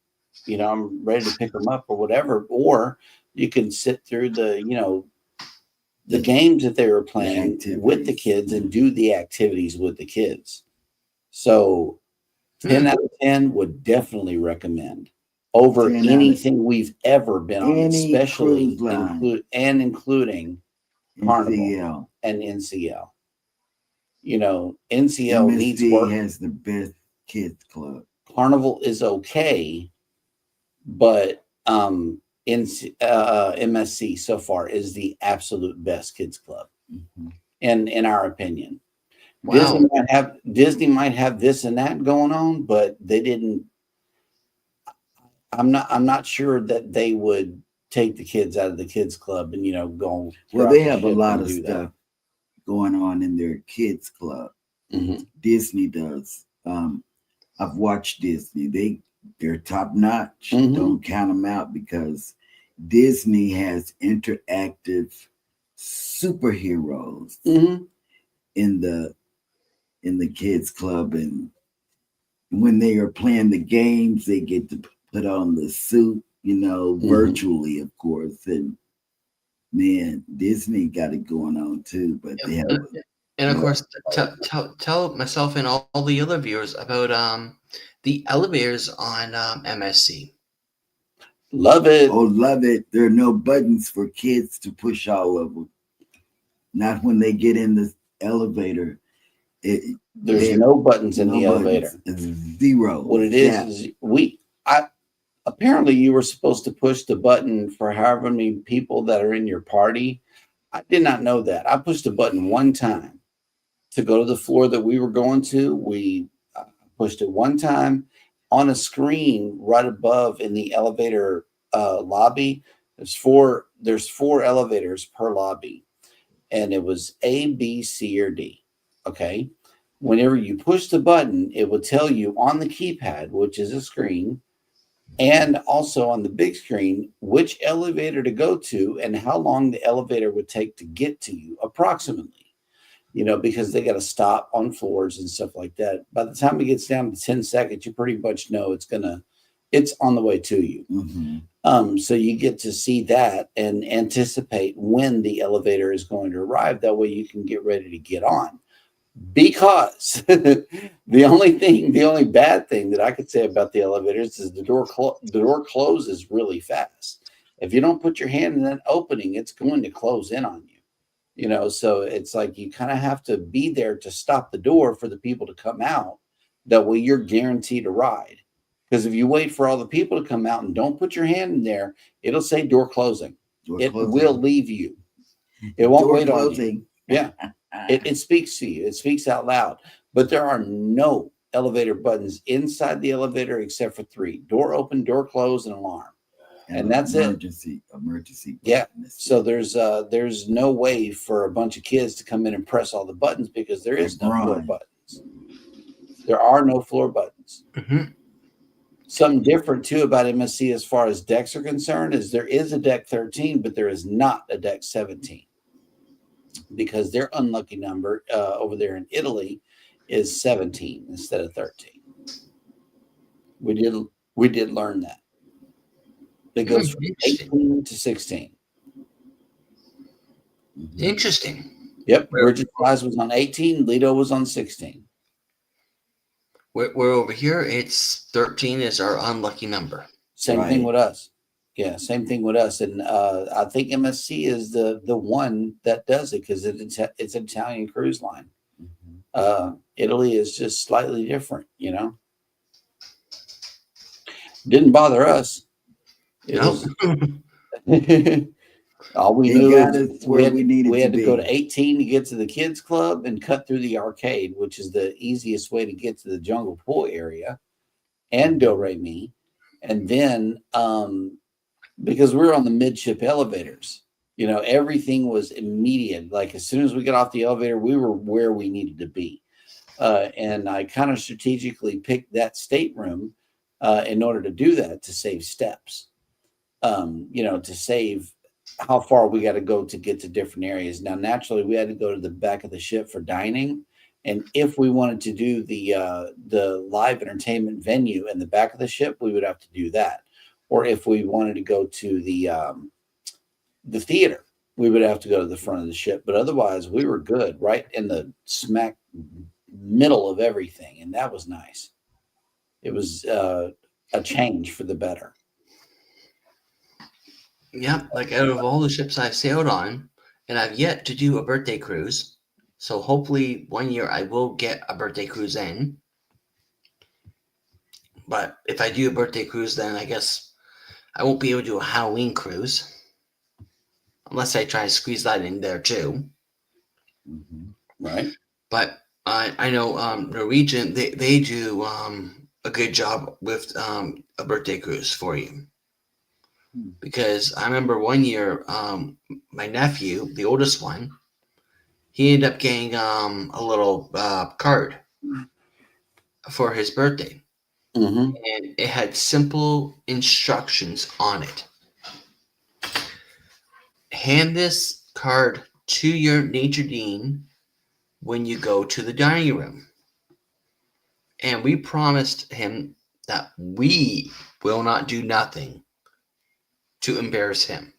I'm ready to pick them up or whatever. Or you can sit through the games that they were playing with the kids and do the activities with the kids. So 10 out of 10 would definitely recommend over anything we've ever been on, especially including Carnival and NCL. NCL MSC needs work. Has the best kids club. Carnival is okay, but MSC so far is the absolute best kids club, in our opinion. Wow. Disney might have this and that going on, but they didn't. I'm not sure that they would take the kids out of the kids club and go. Well, they have a lot of stuff going on in their kids club. Disney does. I've watched Disney. They're top notch. Don't count them out because Disney has interactive superheroes in the kids club, and when they are playing the games, they get to put on the suit, virtually, of course. And man, Disney got it going on too. But they have. And of course, tell myself and all the other viewers about the elevators on MSC. Love it. Oh, love it. There are no buttons for kids to push all of them. Not when they get in the elevator. There's no buttons in the elevator. It's zero. What it is apparently you were supposed to push the button for however many people that are in your party. I did not know that. I pushed the button one time to go to the floor that we were going to. We pushed it one time on a screen right above in the elevator lobby. There's four elevators per lobby, and it was A, B, C, or D. Okay. Whenever you push the button, it will tell you on the keypad, which is a screen, and also on the big screen, which elevator to go to and how long the elevator would take to get to you approximately, because they got to stop on floors and stuff like that. By the time it gets down to 10 seconds, you pretty much know it's on the way to you. So you get to see that and anticipate when the elevator is going to arrive. That way you can get ready to get on. Because the only bad thing that I could say about the elevators is the door closes really fast. If you don't put your hand in that opening, it's going to close in on you. So it's like you kind of have to be there to stop the door for the people to come out. That way you're guaranteed a ride. Because if you wait for all the people to come out and don't put your hand in there, it'll say door closing. It will leave you. It won't wait on you. Yeah. It speaks to you. It speaks out loud. But there are no elevator buttons inside the elevator except for 3: door open, door close, and alarm. And that's emergency. Yeah. So there's no way for a bunch of kids to come in and press all the buttons because there is no floor buttons. There are no floor buttons. Something different too about MSC as far as decks are concerned is there is a deck 13, but there is not a deck 17 because their unlucky number over there in Italy is 17 instead of 13. We did learn that. It goes from 18 to 16. Interesting. Yep. Bridget Wise was on 18. Lido was on 16. We're over here, it's 13 is our unlucky number. Same thing with us. Yeah, same thing with us. And I think MSC is the one that does it because it's an Italian cruise line. Italy is just slightly different, you know. Didn't bother us. It was all we knew is we had to go to 18 to get to the kids club and cut through the arcade, which is the easiest way to get to the jungle pool area and Do Re Mi. And then because we were on the midship elevators, you know, everything was immediate. Like as soon as we got off the elevator, we were where we needed to be. And I kind of strategically picked that stateroom in order to do that, to save steps, you know, to save how far we got to go to get to different areas. Now, naturally, we had to go to the back of the ship for dining. And if we wanted to do the live entertainment venue in the back of the ship, we would have to do that. Or if we wanted to go to the theater, we would have to go to the front of the ship. But otherwise, we were good, right in the smack middle of everything. And that was nice. It was a change for the better. Yep, like out of all the ships I've sailed on, and I've yet to do a birthday cruise. So hopefully one year I will get a birthday cruise in. But if I do a birthday cruise, then I guess I won't be able to do a Halloween cruise. Unless I try to squeeze that in there too. Right. But I know Norwegian, they do a good job with a birthday cruise for you. Because I remember one year, my nephew, the oldest one, he ended up getting a little card for his birthday. And it had simple instructions on it. Hand this card to your nature dean when you go to the dining room. And we promised him that we will not do nothing to embarrass him.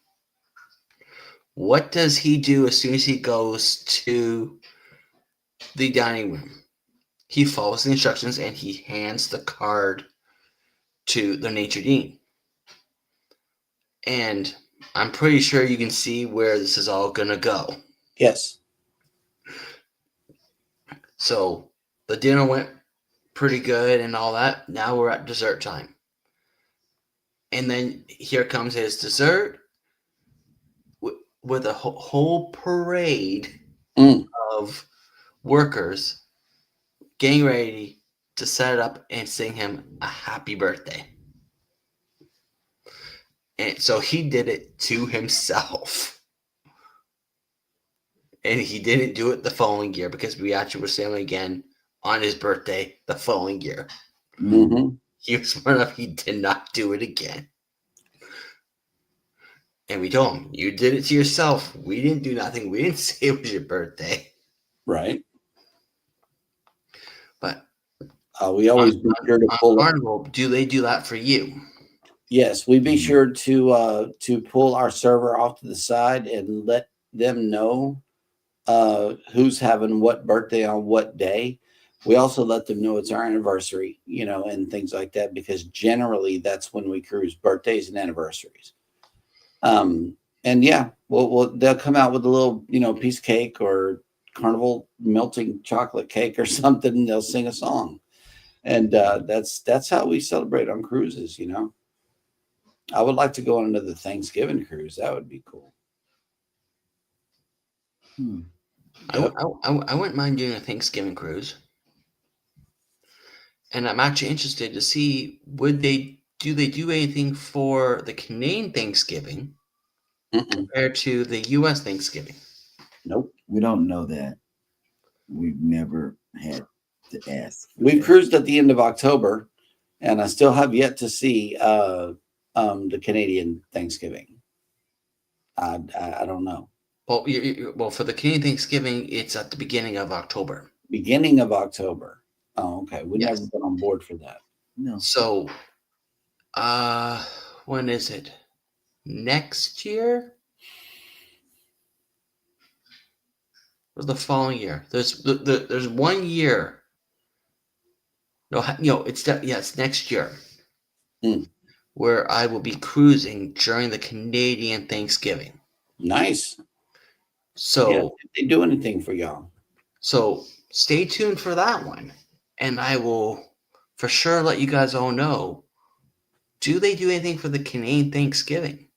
What does he do as soon as he goes to the dining room? He follows the instructions and he hands the card to the nature dean. And I'm pretty sure you can see where this is all going to go. Yes. So the dinner went pretty good and all that. Now we're at dessert time. And then here comes his dessert with a whole parade of workers getting ready to set it up and sing him a happy birthday. And so he did it to himself. And he didn't do it the following year because we actually were sailing again on his birthday the following year. He was smart enough, he did not do it again. And we told him, you did it to yourself. We didn't do nothing. We didn't say it was your birthday. Right. But we always be sure to pull Carnival, do they do that for you? Yes, we be sure to pull our server off to the side and let them know who's having what birthday on what day. We also let them know it's our anniversary, you know, and things like that, because generally that's when we cruise, birthdays and anniversaries. And yeah, they'll come out with a little, you know, piece of cake or Carnival melting chocolate cake or something, and they'll sing a song. And that's how we celebrate on cruises, you know. I would like to go on another Thanksgiving cruise. That would be cool. Yep. I wouldn't mind doing a Thanksgiving cruise. And I'm actually interested to see, do they do anything for the Canadian Thanksgiving compared to the U.S. Thanksgiving? Nope. We don't know that. We've never had to ask. We cruised at the end of October, And I still have yet to see the Canadian Thanksgiving. I don't know. Well, well, for the Canadian Thanksgiving, it's at the beginning of October. Beginning of October. Oh, okay. We've Yes. never been on board for that. No. So, when is it? Next year? Or the following year? There's 1 year. No, it's next year. Hmm. Where I will be cruising during the Canadian Thanksgiving. Nice. So, yeah, did they do anything for y'all? So stay tuned for that one. And I will for sure let you guys all know, do they do anything for the Canadian Thanksgiving?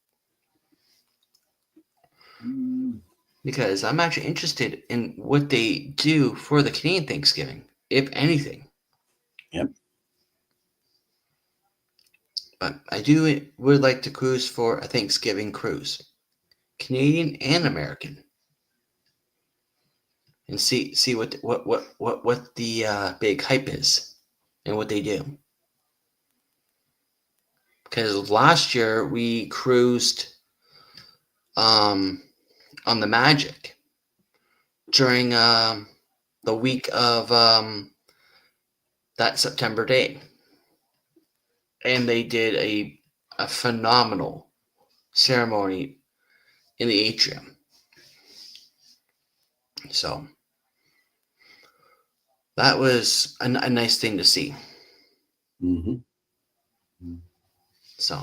Because I'm actually interested in what they do for the Canadian Thanksgiving, if anything. Yep. But I would like to cruise for a Thanksgiving cruise, Canadian and American, and see what the big hype is and what they do. Because last year we cruised on the Magic during the week of that September day, and they did a phenomenal ceremony in the atrium. So that was a nice thing to see. Mm-hmm. So,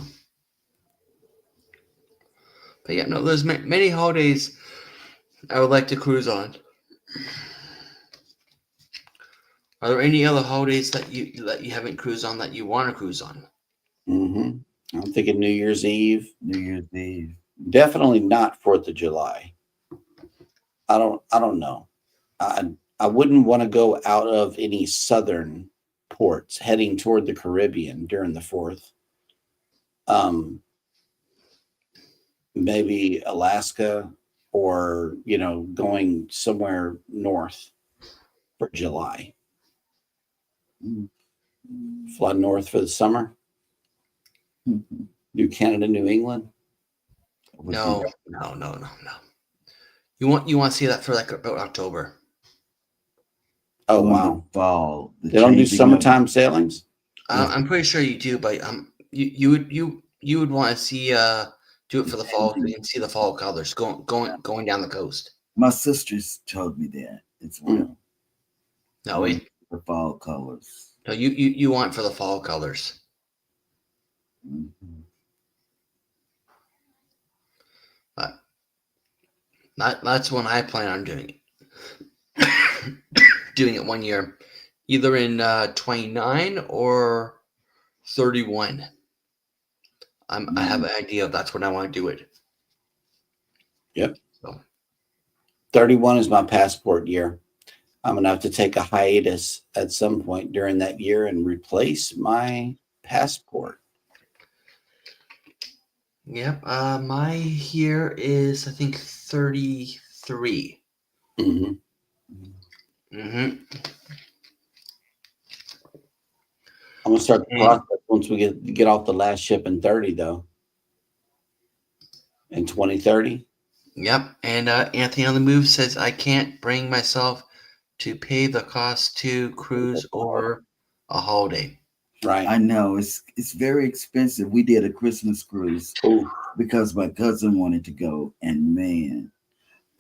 but yeah, no, there's many holidays I would like to cruise on. Are there any other holidays that you haven't cruised on that you want to cruise on? Mm-hmm. I'm thinking New Year's Eve. New Year's Eve. Definitely not 4th of July. I don't know. I wouldn't want to go out of any southern ports heading toward the Caribbean during the 4th. Maybe Alaska, or going somewhere north for July. Fly north for the summer. Do Canada, New England. No. You want to see that for like about October. Oh, During wow. the fall. They don't do changing of- summertime sailings? I'm pretty sure you do, but you would want to see do it for the fall and see the fall colors going down the coast. My sisters told me that as well. No, The fall colors. no, you want for the fall colors. Mhm. But that's when I plan on doing it. Doing it 1 year, either in 29 or 31. I have an idea of that's when I want to do it. Yep. So 31 is my passport year. I'm going to have to take a hiatus at some point during that year and replace my passport. yep, my year is I think 33. Mm-hmm. Mm-hmm. I'm going to start the process once we get off the last ship in 30, though. In 2030. Yep, and Anthony on the Move says I can't bring myself to pay the cost to cruise over a holiday. Right. I know it's very expensive. We did a Christmas cruise because my cousin wanted to go, and man,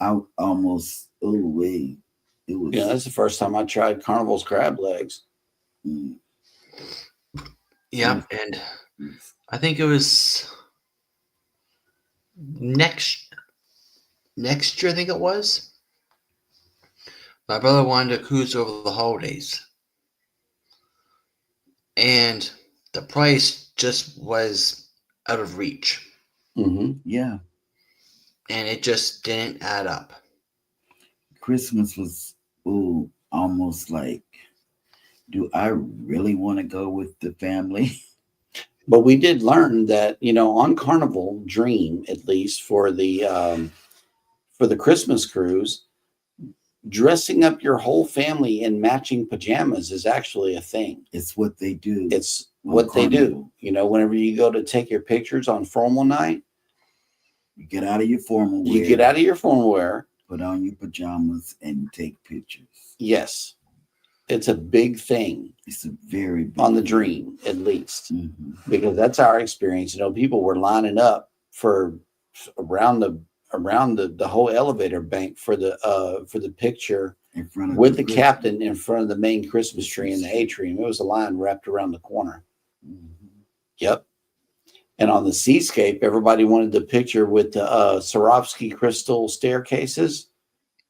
I almost it was. Yeah, that's the first time I tried Carnival's crab legs. Yeah, and I think it was next year. I think it was. My brother wanted to cruise over the holidays, and the price just was out of reach. Mm-hmm. Yeah, and it just didn't add up. Christmas was almost like, do I really want to go with the family? But we did learn that, on Carnival Dream, at least for the Christmas cruise, dressing up your whole family in matching pajamas is actually a thing. It's what they do. It's what they do. Carnival. You know, whenever you go to take your pictures on formal night, You get out of your formal wear. you get out of your formal wear. Put on your pajamas and take pictures. Yes. It's a big thing. It's a very big on the thing. Dream, at least, because that's our experience. You know, people were lining up for around the whole elevator bank for the picture in front of with the captain in front of the main Christmas tree in the atrium. It was a line wrapped around the corner. Yep. And on the seascape, everybody wanted the picture with the Swarovski crystal staircases,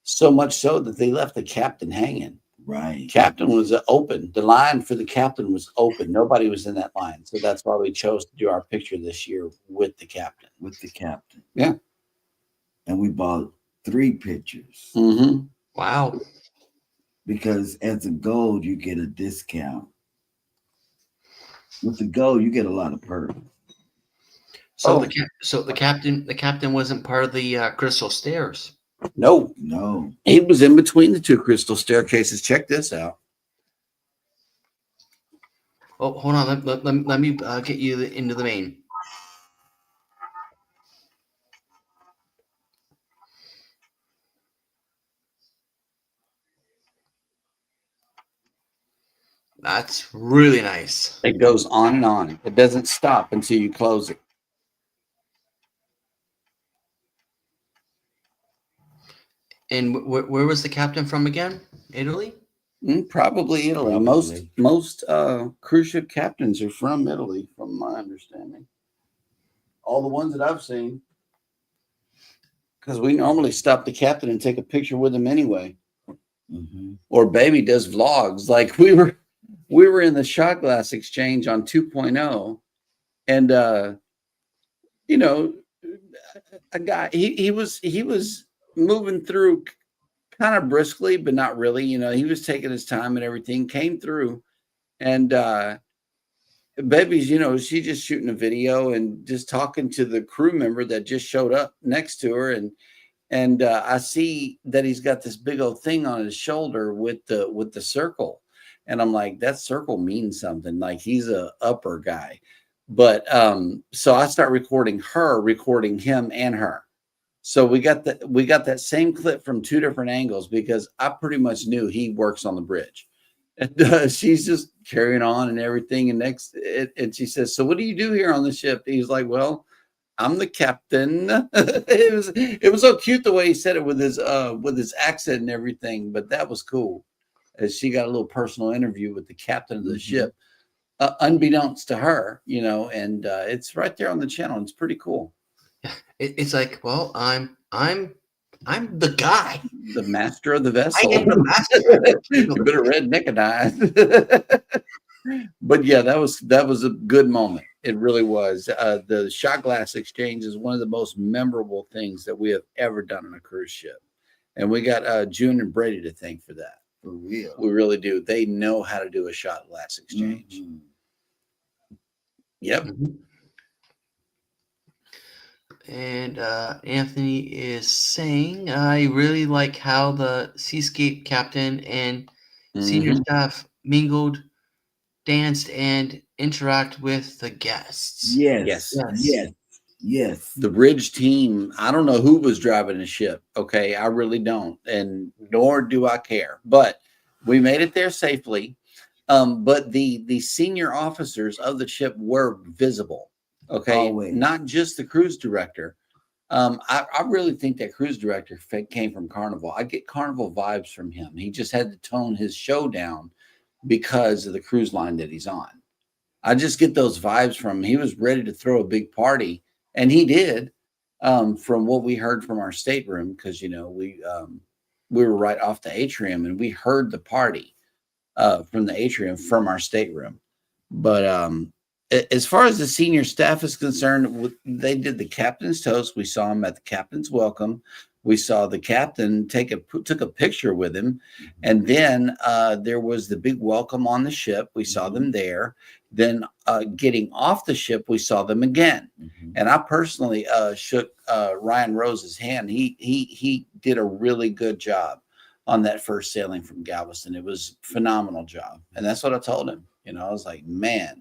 so much so that they left the captain hanging. Right. Captain was open. The line for the captain was open. Nobody was in that line. So that's why we chose to do our picture this year with the captain. With the captain. Yeah. And we bought 3 pictures. Wow. Because as a gold, you get a discount. With the gold, you get a lot of perks. So the captain wasn't part of the crystal stairs. No. He was in between the 2 crystal staircases. Check this out. Oh, hold on. Let me get you into the main. That's really nice. It goes on and on. It doesn't stop until you close it. And where was the captain from again? Italy? Probably Italy. Most cruise ship captains are from Italy, from my understanding. All the ones that I've seen. Because we normally stop the captain and take a picture with him anyway. Or Baby does vlogs. Like we were in the shot glass exchange on 2.0, and you know, a guy he was moving through kind of briskly, but not really. You know, he was taking his time and everything. Came through, and Baby's, you know, she just shooting a video and just talking to the crew member that just showed up next to her, and I see that he's got this big old thing on his shoulder with the circle, and I'm like, that circle means something. Like he's a upper guy, but so I start recording him and her. So we got that same clip from 2 different angles because I pretty much knew he works on the bridge. And she's just carrying on and everything. And she says, "So what do you do here on the ship?" He's like, "Well, I'm the captain." It was so cute the way he said it with his accent and everything. But that was cool, as she got a little personal interview with the captain of the ship, unbeknownst to her, you know. And it's right there on the channel. It's pretty cool. It's like, well, I'm the guy, the master of the vessel. I am the master. You better recognize. But yeah, that was a good moment. It really was. The shot glass exchange is one of the most memorable things that we have ever done on a cruise ship, and we got June and Brady to thank for that. For real, we really do. They know how to do a shot glass exchange. Yep. And Anthony is saying, I really like how the Seascape captain and senior staff mingled, danced, and interact with the guests. Yes. The bridge team, I don't know who was driving the ship. Okay, I really don't, and nor do I care. But we made it there safely. But the senior officers of the ship were visible. Okay, always. Not just the cruise director. I really think that cruise director came from Carnival. I get Carnival vibes from him. He just had to tone his show down because of the cruise line that he's on. I just get those vibes from him. He was ready to throw a big party, and he did. From what we heard from our stateroom, because you know we were right off the atrium, and we heard the party from the atrium from our stateroom. But as far as the senior staff is concerned, they did the captain's toast. We saw him at the captain's welcome. We saw the captain took a picture with him. And then there was the big welcome on the ship. We saw them there. Then getting off the ship, we saw them again. And I personally shook Ryan Rose's hand. He did a really good job on that first sailing from Galveston. It was a phenomenal job. And that's what I told him. You know, I was like, man,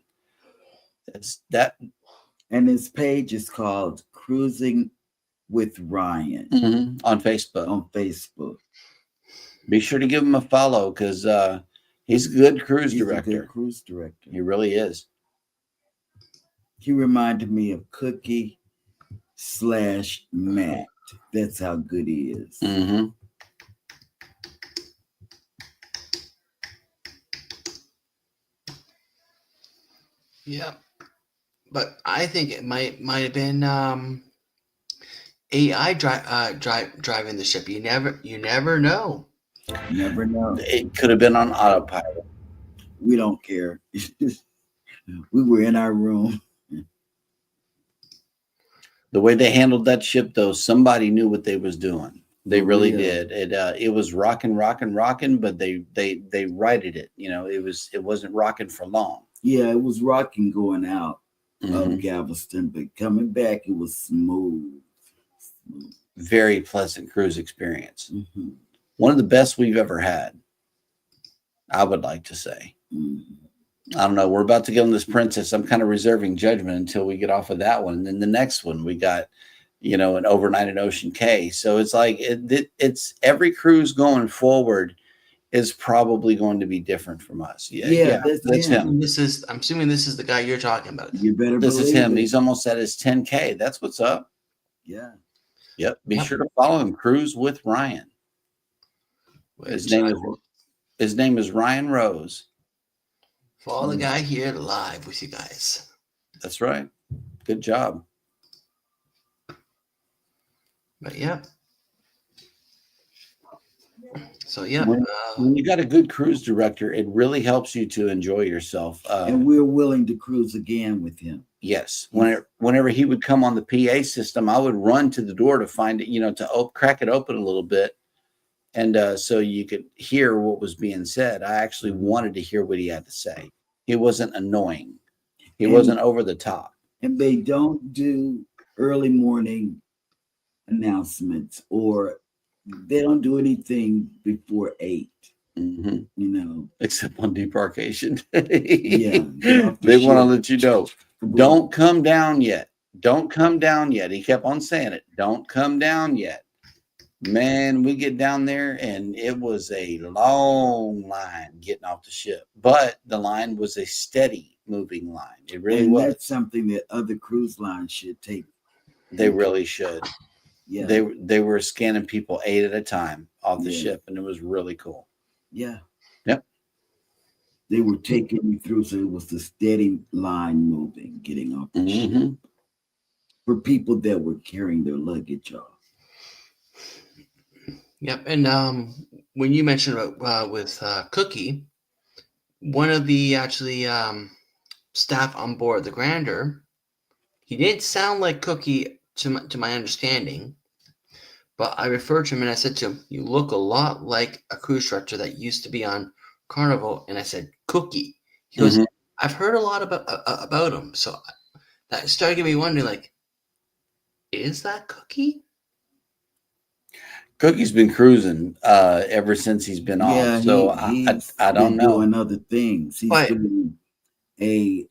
That And his page is called Cruising with Ryan on Facebook. on Facebook. Be sure to give him a follow because he's a good cruise He's director. a good cruise director. He really is. He reminded me of Cookie / Matt. That's how good he is. Mm-hmm. Yeah, but I think it might have been AI driving the ship. You never know. Never know. It could have been on autopilot. We don't care. We were in our room. The way they handled that ship, though, somebody knew what they was doing. They really did. It was rocking, but they righted it. You know, it wasn't rocking for long. Yeah, it was rocking going out Mm-hmm. of Galveston, but coming back, it was smooth. Very pleasant cruise experience. Mm-hmm. One of the best we've ever had, I would like to say. Mm-hmm. I don't know. We're about to get on this Princess. I'm kind of reserving judgment until we get off of that one. And then the next one, we got, you know, an overnight in Ocean Cay. So it's like it's every cruise going forward is probably going to be different from us. Yeah, that's him. I'm assuming this is the guy you're talking about. You better This is believe him. it. He's almost at his 10K. That's what's up. Yeah. Yep. Be sure to follow him. Cruise with Ryan. His name is Ryan Rose. Follow the guy here live with you guys. That's right. Good job. But yeah. So yeah, when you got a good cruise director, it really helps you to enjoy yourself. And we're willing to cruise again with him. Yes. Whenever he would come on the PA system, I would run to the door to find it, you know, to crack it open a little bit. And so you could hear what was being said. I actually wanted to hear what he had to say. He wasn't annoying. He wasn't over the top. And they don't do early morning announcements, or they don't do anything before 8. Mm-hmm. You know, except on debarkation. Yeah, they want to let you know, don't come down yet. Don't come down yet. He kept on saying it. Don't come down yet. Man, we get down there and it was a long line getting off the ship, but the line was a steady moving line. It really was. That's something that other cruise lines should take. They really should. Yeah. They were scanning people 8 at a time off the ship, and it was really cool. Yeah. Yep. They were taking you through, so it was the steady line moving, getting off the ship for people that were carrying their luggage off. Yep. And when you mentioned about with Cookie, one of the actually staff on board the Grandeur, he didn't sound like Cookie to my understanding, but I referred to him and I said to him, "You look a lot like a cruise director that used to be on Carnival." And I said, "Cookie." He goes, "I've heard a lot about him." So that started getting me wondering, like, is that Cookie? Cookie's been cruising ever since he's been off. So I don't know. Doing other things. He's doing a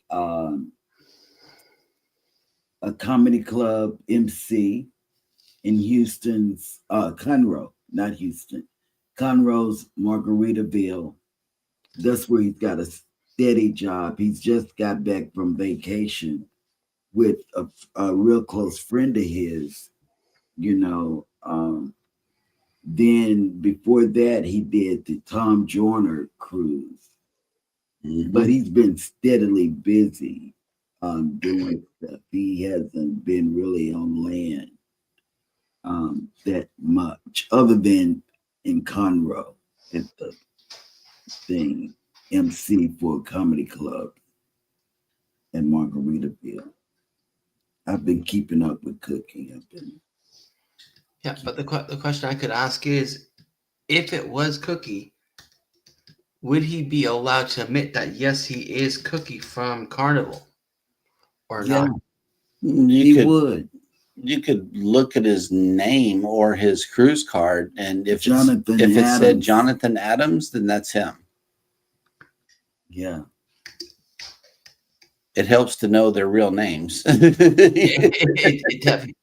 comedy club MC in Houston's Conroe, not Houston. Conroe's Margaritaville. That's where he's got a steady job. He's just got back from vacation with a real close friend of his, you know. Then before that, he did the Tom Joyner cruise. But he's been steadily busy doing stuff. He hasn't been really on land that much, other than in Conroe at the thing, MC for a comedy club in Margaritaville. I've been keeping up with Cookie. Yeah, but the question I could ask is, if it was Cookie, would he be allowed to admit that yes, he is Cookie from Carnival, or not? He would. You could look at his name or his cruise card, and if it said Jonathan Adams, then that's him. Yeah. It helps to know their real names. It definitely.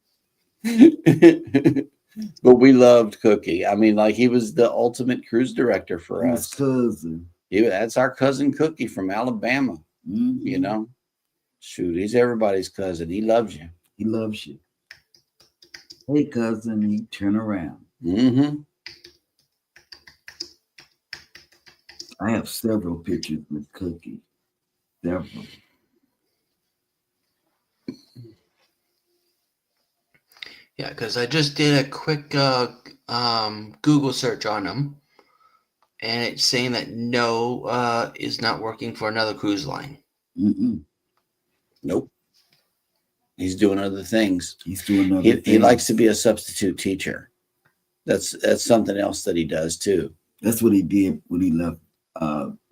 But we loved Cookie. I mean, like he was the ultimate cruise director for His us. cousin. That's our cousin Cookie from Alabama. Mhm. You know, shoot, he's everybody's cousin. He loves you. He loves you. Hey, cousin, he turn around. Mm-hmm. I have several pictures with Cookie. Several. Yeah, because I just did a quick Google search on him, and it's saying that no is not working for another cruise line. Mm-mm. Nope. He's doing other things. He's doing other He things. likes to be a substitute teacher. That's something else that he does too. That's what he did when he left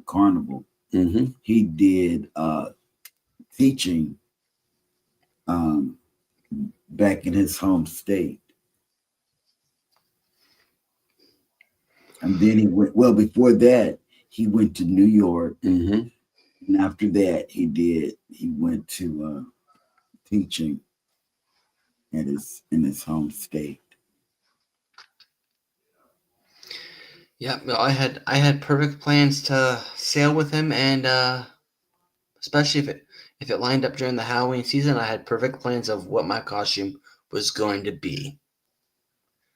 Carnival. Mm-hmm. He did teaching back in his home state. And then he went, well, before that, he went to New York. Mm-hmm. And after that, he went to teaching in his home state. Yeah, no, I had perfect plans to sail with him, and especially if it lined up during the Halloween season, I had perfect plans of what my costume was going to be.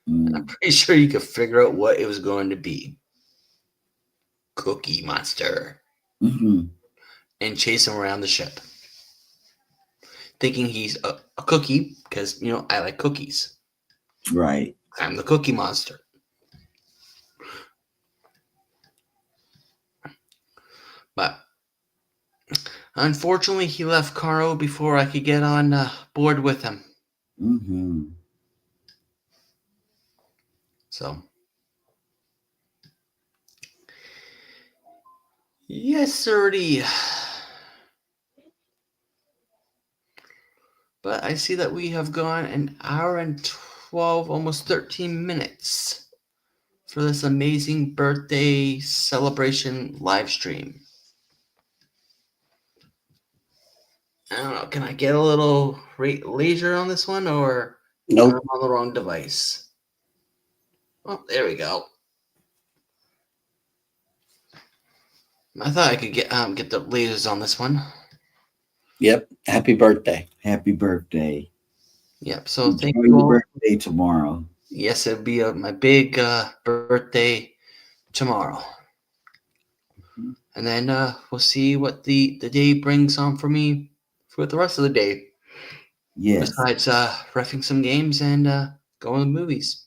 And I'm pretty sure you could figure out what it was going to be. Cookie Monster. Mm-hmm. And chase him around the ship. Thinking he's a cookie, because, I like cookies. Right. I'm the Cookie Monster. But unfortunately, he left Caro before I could get on board with him. Mm-hmm. So, yes, sirree. But I see that we have gone an hour and 12, almost 13 minutes for this amazing birthday celebration live stream. I don't know. Can I get a little laser on this one, or Nope. I'm on the wrong device? Oh, there we go. I thought I could get the lasers on this one. Yep. Happy birthday. Happy birthday. Yep. So Enjoy thank your you all. birthday tomorrow. Yes, it'll be my big birthday tomorrow, and then we'll see what the day brings on for me for the rest of the day. Yes. Besides reffing some games and going to the movies.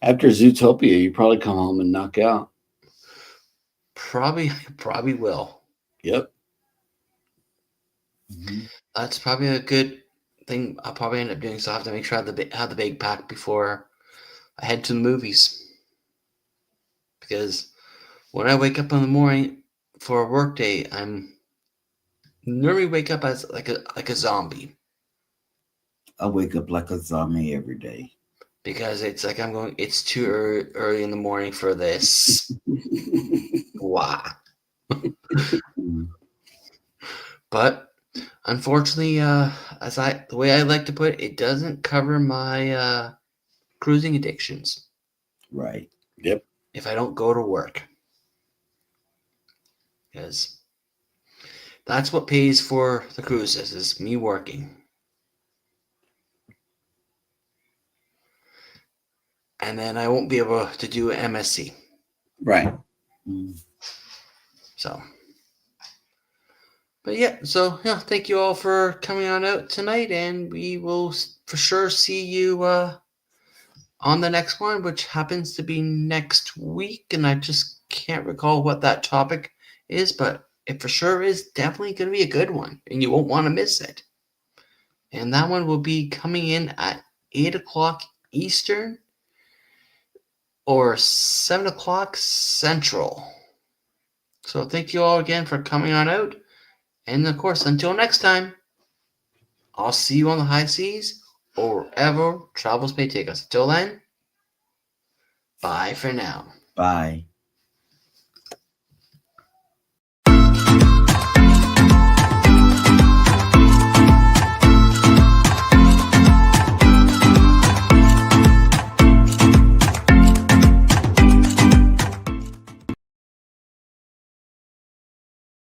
After Zootopia, you probably come home and knock out. Probably will. Yep. Mm-hmm. That's probably a good thing. I'll probably end up doing. So I have to make sure I have the big pack before I head to the movies. Because when I wake up in the morning for a work day, I'm normally wake up as like a zombie. I wake up like a zombie every day. Because it's like it's too early in the morning for this. Wow. But unfortunately, the way I like to put it, it doesn't cover my cruising addictions. Right. Yep. If I don't go to work. Because that's what pays for the cruises, is me working. And then I won't be able to do an MSc. Right. So. But yeah, so thank you all for coming on out tonight, and we will for sure see you on the next one, which happens to be next week, and I just can't recall what that topic is, but it for sure is definitely going to be a good one, and you won't want to miss it. And that one will be coming in at 8 o'clock Eastern or 7 o'clock Central. So thank you all again for coming on out. And of course, until next time, I'll see you on the high seas or wherever travels may take us. Until then, bye for now. Bye.